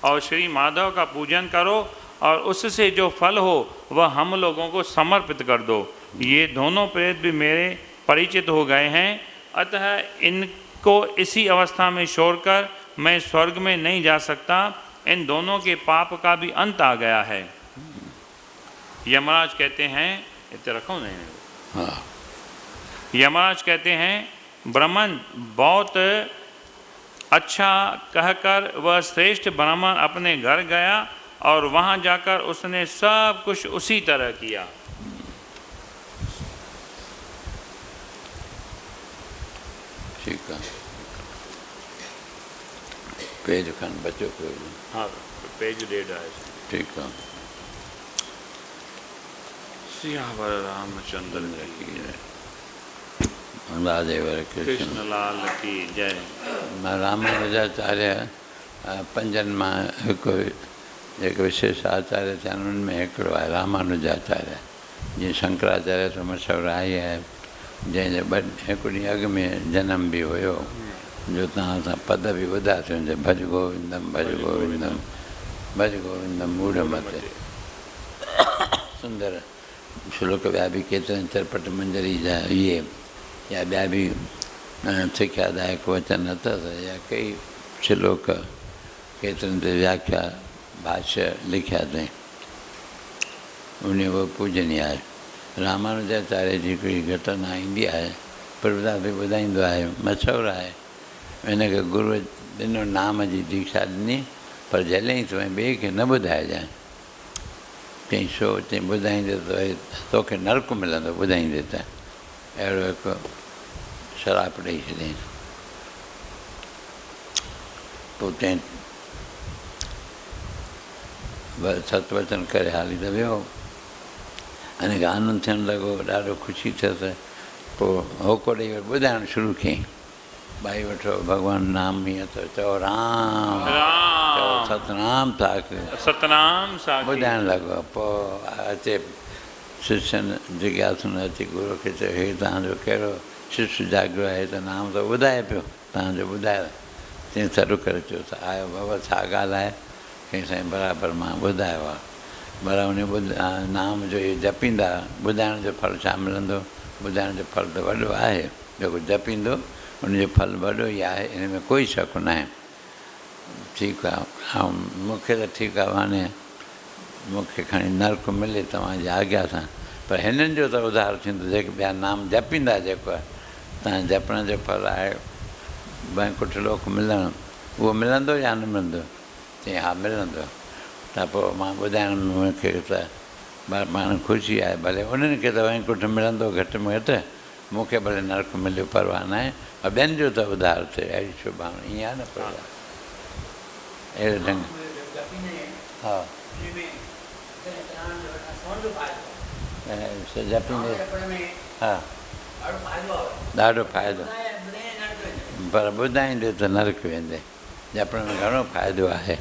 [SPEAKER 2] और श्री माधव का पूजन करो और उससे जो फल हो वह हम लोगों को समर्पित कर दो। ये दोनों प्रेत भी मेरे परिचित हो गए हैं, अतः इनको इसी अवस्था में छोड़कर मैं स्वर्ग में नहीं जा सकता। इन दोनों के पाप का भी अंत आ गया है। यमराज कहते हैं, इतने रखो नहीं,
[SPEAKER 1] हाँ।
[SPEAKER 2] यमराज कहते हैं, ब्राह्मण बहुत अच्छा कहकर वह श्रेष्ठ ब्राह्मण अपने घर गया और वहाँ जाकर उसने सब कुछ उसी तरह किया।
[SPEAKER 1] ठीक है, पेज खंड बचो कोई।
[SPEAKER 2] हाँ, पेज 1.5 है।
[SPEAKER 1] ठीक है।
[SPEAKER 2] सियावर रामचंद्र की जय।
[SPEAKER 1] राधे वर
[SPEAKER 2] कृष्ण लाल की जय।
[SPEAKER 1] रामानुजाचार्य पंजन में एक विशेष आचार्य थे, उनमें हिकिड़ो आहे रामानुजाचार्य। जीअं शंकराचार्य तो मशहूरु आहे आहे, जंहिंजे हिकु ॾींहुं अॻु में जनम बि हुयो, जो तव्हां सां पद बि ॿुधायोसीं, भज गोविंदम भज गोविंदम भज गोविंदम मूढ़मते। सुंदर श्लोक ॿिया बि केतिरनि चरपट मंजरी जा इहे या ॿिया बि सिख्यादायक वचन अथसि, या कई श्लोक केतिरनि ते व्याख्या भाष्य लिखिया अथई, उन वो पूजनीय आहे। रामानुजाचार्य जी हिकिड़ी घटना ईंदी आहे, प्रभुदास बि ॿुधाईंदो आहे, मशहूरु आहे। हिनखे गुरू ॾिनो नाम जी दीक्षा ॾिनी, पर जॾहिं तोखे ॿिए खे न ॿुधाइजांइ, चई छो? चई ॿुधाईंदे त तोखे नरक मिलंदो ॿुधाईंदे त। अहिड़ो हिकु शराप ॾेई छॾियईं। पोइ चई सतवचन करे हाली त वियो। हिनखे आनंद थियणु लॻो, ॾाढो ख़ुशी थियसि। पोइ होको ॾेई ॿुधाइणु शुरू कयईं, भाई वठो भॻवानु नाम हीअं त चओ राम, चओ सतनाम साखी,
[SPEAKER 2] सतनाम साखी
[SPEAKER 1] ॿुधाइणु लॻो। पोइ अचे शिष्यनि जिज्ञासुन अची गुरू खे चयो, हे तव्हांजो कहिड़ो शिष्य जाॻियो आहे, त नाम त ॿुधाए पियो, तव्हांजो ॿुधायो। चई सॾु करे चयो त आयो बाबा छा ॻाल्हि आहे? चई साईं बराबरि मां ॿुधायो आहे, पर उन नाम जो इहो जपींदा, ॿुधाइण जो फल छा मिलंदो? ॿुधाइण जो फल त वॾो आहे, जेको जपींदो उनजो फल वॾो ई आहे, इन में कोई शक न आहे। ठीकु आहे, ऐं मूंखे त ठीकु आहे, हाणे मूंखे खणी नरक मिले तव्हांजी आज्ञा सां, पर हिननि जो त उधार थींदो जेके ॿिया नाम जपींदा। जेको आहे तव्हां जपण जो फल आहे वैकुंठ लोक मिलणु, उहो मिलंदो या न मिलंदो? चई हा मिलंदो। त पोइ मां ॿुधाइण में मूंखे त पाण ख़ुशी आहे, भले उन्हनि खे त वैकुंठ मिलंदो घटि में घटि, मूंखे भले नरक मिलियो परवाह न आहे, और ॿियनि जो त उधार थिए। अहिड़ी शुभावना ईअं आहे न पर अहिड़े ढंग। हा जपींदे हा ॾाढो फ़ाइदो पर ॿुधाईंदे त नरक वेंदे जपण में घणो फ़ाइदो आहे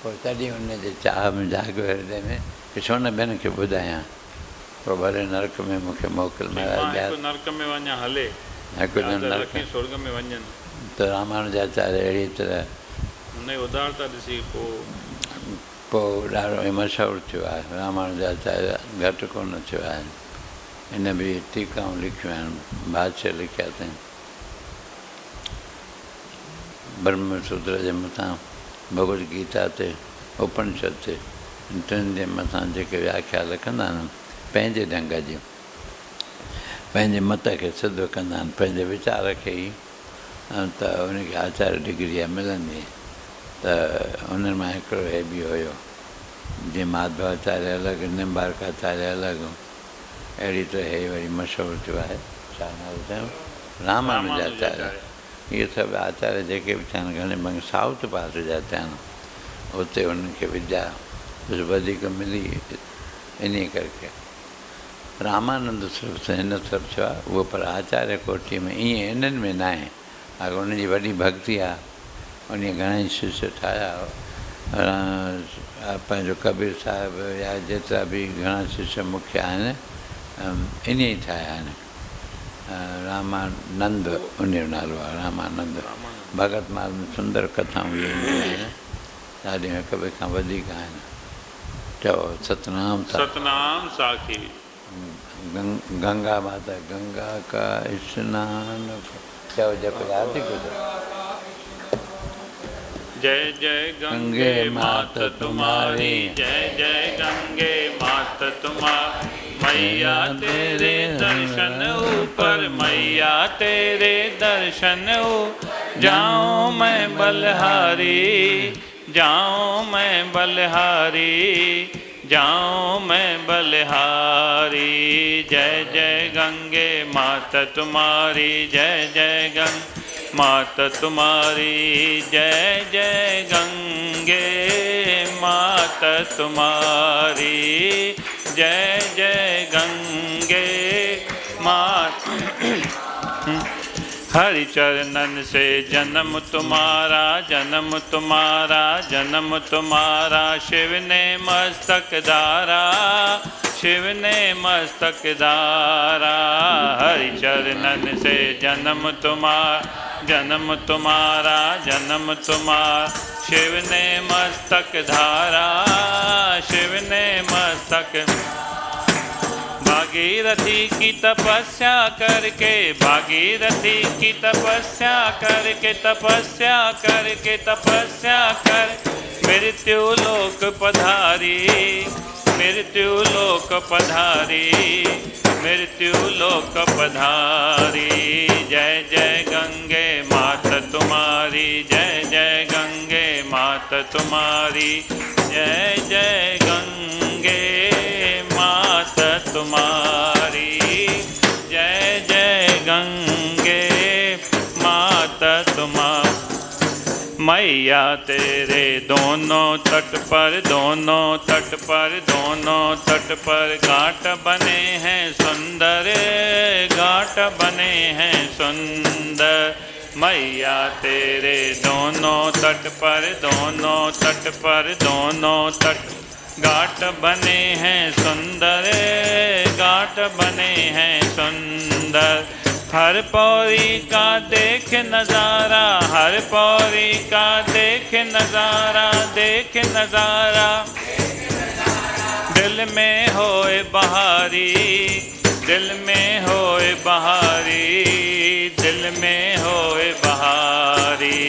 [SPEAKER 1] पोइ तॾहिं उनजे चाह में जाॻियो हृदय में की छो न ॿियनि खे ॿुधायां पोइ भले नरक में मूंखे मोकिल महाराज
[SPEAKER 2] नरक में वञा हले
[SPEAKER 1] हिकु ॾींहुं नरक
[SPEAKER 2] स्वर्ग में वञनि
[SPEAKER 1] त रामानुजाचार्य अहिड़ी तरह
[SPEAKER 2] हुनजी उदारता ॾिसी
[SPEAKER 1] पोइ ॾाढो मशहूरु थियो आहे रामानुजाचार्य घटि कोन थियो आहे हिन बि टीकाऊं लिखियूं आहिनि बादशाह लिखिया अथई ब्रह्मसूत्र जे मथां भगवत गीता ते उपनिषद ते टिनि जे मथां जेके व्याख्या लिखंदा आहिनि पंहिंजे ढंग जी पंहिंजे मत खे सिद्ध कंदा आहिनि पंहिंजे वीचार खे ई त उनखे आचार्य डिग्री मिलंदी त उन्हनि मां हिकिड़ो हे बि हुयो जीअं माधवाचार्य अलॻि निम्बारकाचार्य अलॻि अहिड़ी तरह हे वरी मशहूरु थियो आहे छा नालो चयूं रामानुजाचार्य इहे सभु आचार्य जेके बि थिया आहिनि घणे भाङे साउथ पासे जा थिया आहिनि हुते उन्हनि खे विद्या कुझु वधीक मिली इन करके रामानंद सिर्फ़ु हिन तरफ़ थियो आहे उहो पर आचार्य कोटीअ में ईअं इन्हनि में न आहे अगरि उनजी वॾी भक्ति आहे उन घणेई शिष्य ठाहिया पंहिंजो कबीर साहिबु या जेतिरा बि घणा शिष्य मुख्य आहिनि इन ई ठाहिया आहिनि रामानंद उन जो नालो आहे रामानंद भगत माल में सुंदर कथाऊं इहे ईंदियूं आहिनि ॾाढियूं हिक ॿिए खां वधीक आहिनि चओ सतनाम
[SPEAKER 2] सतनाम साखी
[SPEAKER 1] गंगा माता गंगा का स्नान चओ जप यादि करो
[SPEAKER 2] जय जय गंगे मात तुम्हारी जय जय गंगे मात तुम्हारी मैया तेरे दर्शन ऊपर मैया तेरे दर्शन जाऊं मैं बलहारी जाऊं मैं बलहारी जाऊं मैं बलहारी जय जय गंगे मात तुम्हारी जय जय गंगे मात तुम्हारी जय जय गंगे मात तुम्हारी जय जय गंगे मात हरि चरणन से जन्म तुम्हारा जन्म तुम्हारा जन्म तुम्हारा शिव ने मस्तक धारा शिव ने मस्तक धारा हरि चरणन से जन्म तुम्हारा जन्म तुम्हारा जन्म तुम्हारा शिव ने मस्तक धारा शिव ने मस्तक भागीरथी की तपस्या करके भागीरथी की तपस्या करके तपस्या करके तपस्या कर मृत्यु लोक पधारी मृत्यु लोक पधारी मृत्यु लोक पधारी जय जय गंगे मात तुम्हारी जय जय गंगे मात तुम्हारी जय जय गंगे मात तुम्हारी जय जय गंगे मात तुम्हारी मैया तेरे दोनों तट पर दोनों तट पर दोनों तट पर घाट बने हैं सुंदर घाट बने हैं सुंदर मैया तेरे दोनों तट पर दोनों तट पर दोनों तट घाट बने हैं सुंदर घाट बने हैं सुंदर हर पौड़ी का देख नज़ारा हर पौड़ी का देख नज़ारा दिल में होए बहारी दिल में होए बहारी दिल में होए बहारी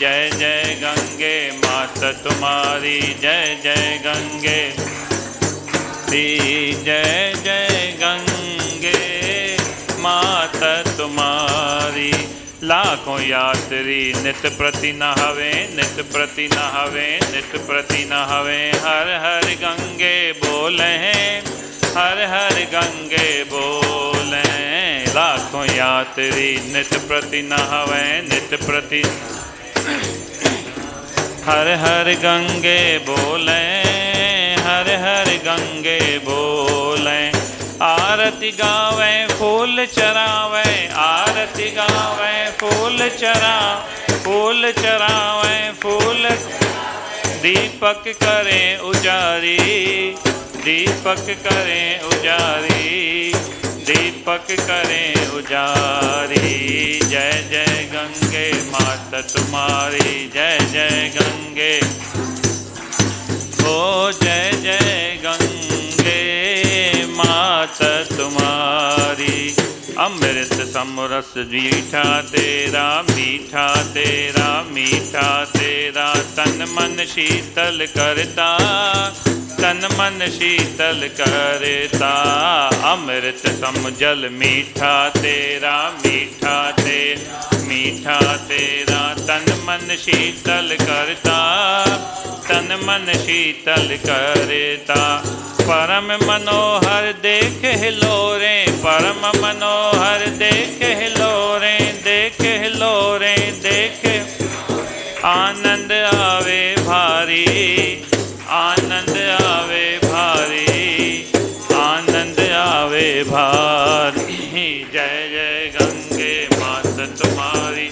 [SPEAKER 2] जय जय गंगे माता तुम्हारी जय जय गंगे जय जय गंगे माता तुम्हारी लाखों यात्री नित प्रति नहावे नित प्रति नहावे नित प्रति नहावे हर हर गंगे बोले हर हर गंगे बोले लाखों यात्री नित प्रति नहावे नित प्रति हर हर गंगे बोले हर हर गंगे बोले आरती गावे फूल चरावे, आरती गावे फूल चरावे फूल। दीपक करे उजारी, दीपक करे उजारी, दीपक करे उजारी। जय जय गंगे माता तुम्हारी, जय जय गंगे, ओ जय जय गंगे माता तुम्हारी। अमृत समरस मीठा तेरा, मीठा तेरा, मीठा तेरा। तन मन शीतल करता, तन मन शीतल करता। अमृत सम जल मीठा तेरा, मीठा तेरा, मीठा तेरा। तन मन शीतल करता, तन मन शीतल करता। परम मनोहर देख हिलोरे, परम मनोहर देख हिलोरे, देख हिलोरे, देख। आनंद आवे भारी, आनंद आवे भारी, आनंद आवे भारी। जय जय गंगे माता तुम्हारी,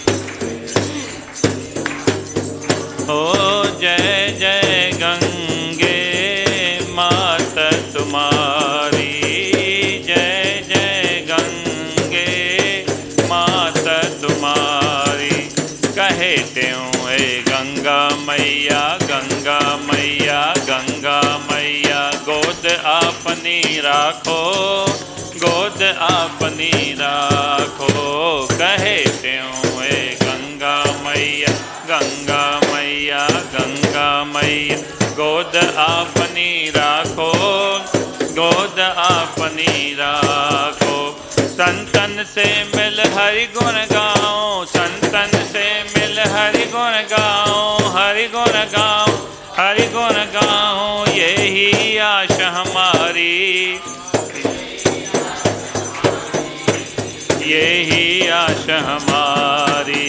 [SPEAKER 2] ओ जय जय गंगे माता तुम्हारी, जय जय गंगे माता तुम्हारी। कहे त्यों ए गंगा मैया, गंगा मैया, गंगा मैया। गोद अपनी राखो, गोद अपनी राखो। कहे त्यों ए गंगा मैया, गंगा मैया, गंगा मैया। गोद अपनी राखो, गोद अपनी राखो। संतन से मिल हरि गुण गाओ, संतन से मिल हरि गुण गाओ, हरि गुण गाओ, हरि गुण गाओ। यही आशा हमारी, यही आशा हमारी।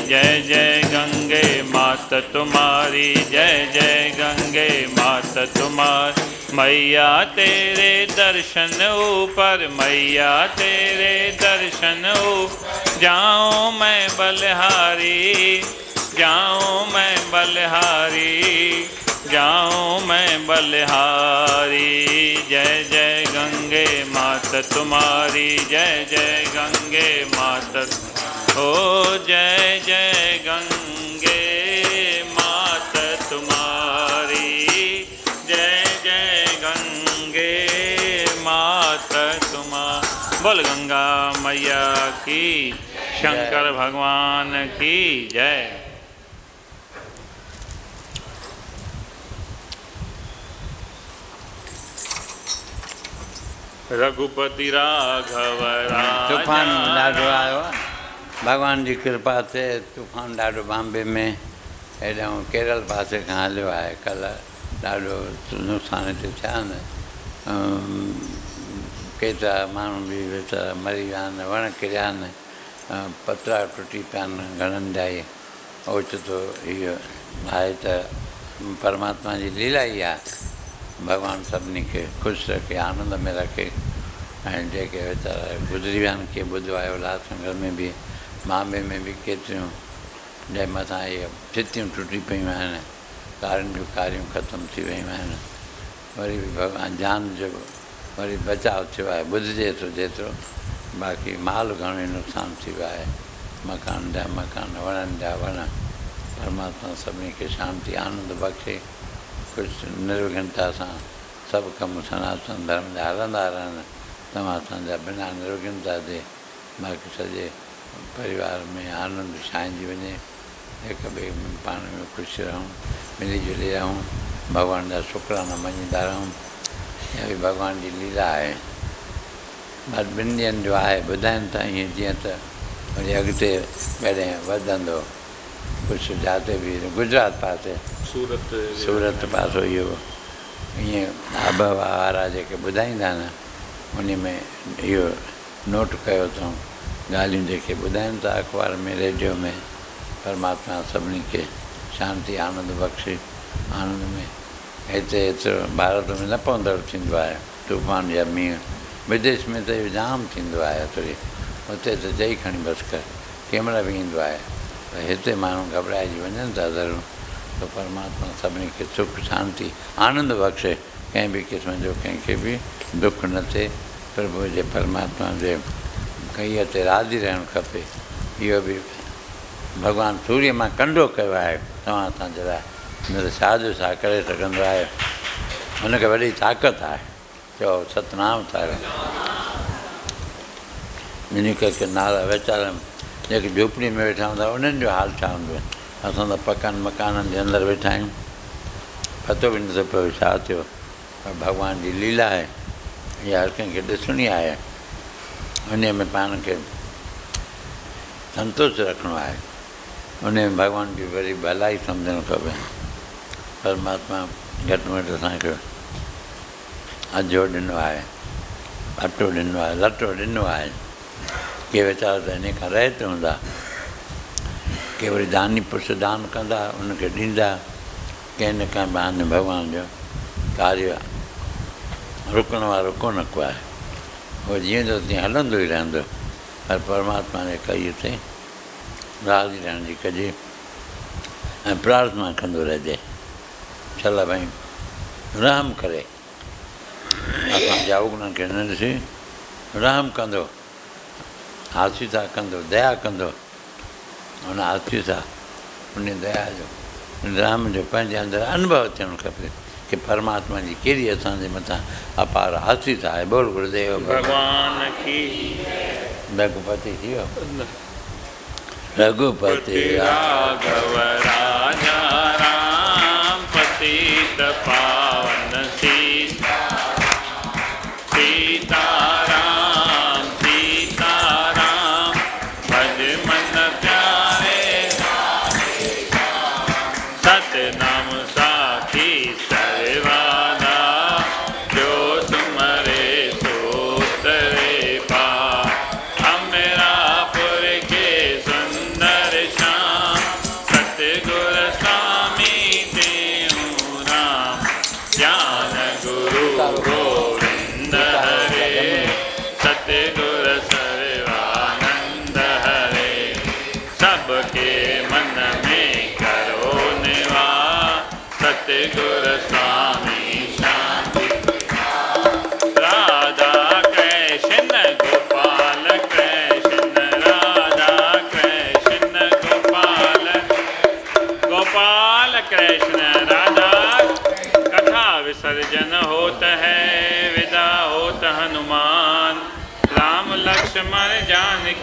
[SPEAKER 2] जय जय गंगे माता तुम्हारी, जय जय गंगे माता तुम्हारी। मैया तेरे दर्शन ऊपर, मैया तेरे दर्शन ऊपर। जाऊँ मैं बलिहारी, जाऊँ मैं बलिहारी, जाऊँ मैं बलिहारी। जय जय गंगे माता तुम्हारी, जय जय गंगे माता। ओ जय जय गंगे माता तुम्हारी, जय जय गंगे माता तुम्हारी। बोल गंगा मैया की, शंकर भगवान की जय। रघुपति राघव
[SPEAKER 1] तूफान ॾाढो आयो आहे, भॻवान जी कृपा ते तूफान ॾाढो बॉम्बे में हेॾां केरल पासे खां हलियो आहे। कल्ह ॾाढो नुक़सान हिते थिया आहिनि, केतिरा माण्हू बि वीचारा मरी विया आहिनि, वण किरिया आहिनि, पतरा टुटी पिया आहिनि घणनि जा ई। ओचितो इहो आहे त परमात्मा जी लीला ई आहे, भॻवानु सभिनी खे ख़ुशि रखे, आनंद में रखे। ऐं जेके वीचारा गुज़री विया आहिनि, के ॿुधो आहे उल्हासनगर में बि, बॉम्बे में बि केतिरियूं जंहिं मथां इहे भितियूं टुटी पियूं आहिनि, कारियुनि जूं कारियूं ख़तमु थी वियूं आहिनि। वरी बि भॻवानु जान जो वरी बचाव थियो आहे, ॿुधिजे थो जेतिरो। बाक़ी माल घणो ई नुक़सानु थी वियो आहे, मकान जा मकान, वणनि जा वण। परमात्मा सभिनी खे शांती आनंद बख़्शे, ख़ुशि निर्विघ्नता सां सभु कम सनातन धर्म जा हलंदा रहनि। तव्हां असांजा बिना निर्विघ्नता जे बाक़ी सॼे परिवार में आनंद छाइंजी वञे, हिक ॿिए में पाण में ख़ुशि रहूं, मिली जुली रहूं, भॻवान जा शुकराना मञींदा रहूं। इहा बि भॻवान जी लीला आहे। बस ॿिनि ॾींहंनि जो आहे, ॿुधाइनि था ईअं जीअं त वरी अॻिते ॿेड़े वधंदो। कुझु जिते बि गुजरात पासे, सूरत पासो इहो ईअं आबहवा वारा जेके ॿुधाईंदा आहिनि, उन में इहो नोट कयो अथऊं ॻाल्हियूं जेके ॿुधाइनि था अख़बार में, रेडियो में। परमात्मा सभिनी खे शांती आनंद बख़्शे। आनंद में हिते एतिरो भारत में न पवंदड़ थींदो आहे, तूफ़ान या मींहुं विदेश में त जाम थींदो आहे थोरी, हुते त चई खणी बसि कर, कंहिंमहिल बि ईंदो आहे। त हिते माण्हू घबराइजी वञनि था ज़रूरु, त परमात्मा सभिनी खे सुख शांति आनंद बख़्शे, कंहिं बि क़िस्म जो कंहिंखे बि दुख न थिए। प्रभु जे परमात्मा जे कईअ ते राज़ी रहणु खपे। इहो बि भॻवानु सूर्य मां कंडो कयो आहे तव्हां असांजे लाइ, न त छा जो छा करे सघंदो आहे, हुनखे वॾी ताक़त आहे। चओ सतनाम साहिब। इन करे नाला वीचारा जेके झोपड़ी में वेठा हूंदा उन्हनि जो हाल छा हूंदो आहे। असां त पकनि मकाननि जे अंदरि वेठा आहियूं, पतो बि नथो पियो छा थियो, पर भॻवान जी लीला आहे, इहा हर कंहिंखे ॾिसणी आहे। उन में पाण खे संतोष रखिणो आहे, उन में भॻवान जी वरी भलाई सम्झणु खपे। परमात्मा घटि में घटि असांखे अजो ॾिनो आहे, अटो ॾिनो आहे, लटो ॾिनो आहे। के वीचारा त इन खां रहित हूंदा, के वरी दानी पुरुष दान कंदा, उनखे ॾींदा। कंहिं न कंहिं बहाने भॻवान जो कार्य रुकण वारो कोन को आहे, उहो जीअं जो तीअं हलंदो ई रहंदो। पर परमात्मा जे कई ते राज़ी रहण जी कजे ऐं प्रार्थना कंदो रहिजे, छल भई रहम करे, असांजा उगणनि खे न ॾिसी रहम कंदो, आसीसा कंदो, दया कंदो। हुन आसीसा उन दया जो रहम जो पंहिंजे अंदरि अनुभव थियणु खपे कि परमात्मा जी कहिड़ी असांजे मथां अपार आसीसा आहे। बोल गुरुदेव
[SPEAKER 2] भगवान की।
[SPEAKER 1] रघुपति थी वियो, रघुपति
[SPEAKER 2] राघव राजा राम पतित पावन सीताराम सीताराम भज मन प्यारे सतनाम साखी सर्वादा जो तुम्हारे सोतरे पा अमरापुर के सुंदर श्याम सतगुर स्वामी देहु राम ज्ञान गुरु गोविंद हरे सतगुर सर्वानंद हरे सबके मन में करो निवास सतगुर स्वामी शांति राधा कृष्ण गोपाल कृष्ण राधा कृष्ण गोपाल गोपाल कृष्ण राधा कथा विसर्जन होत है विदा होत हनुमान राम लक्ष्मण जानकी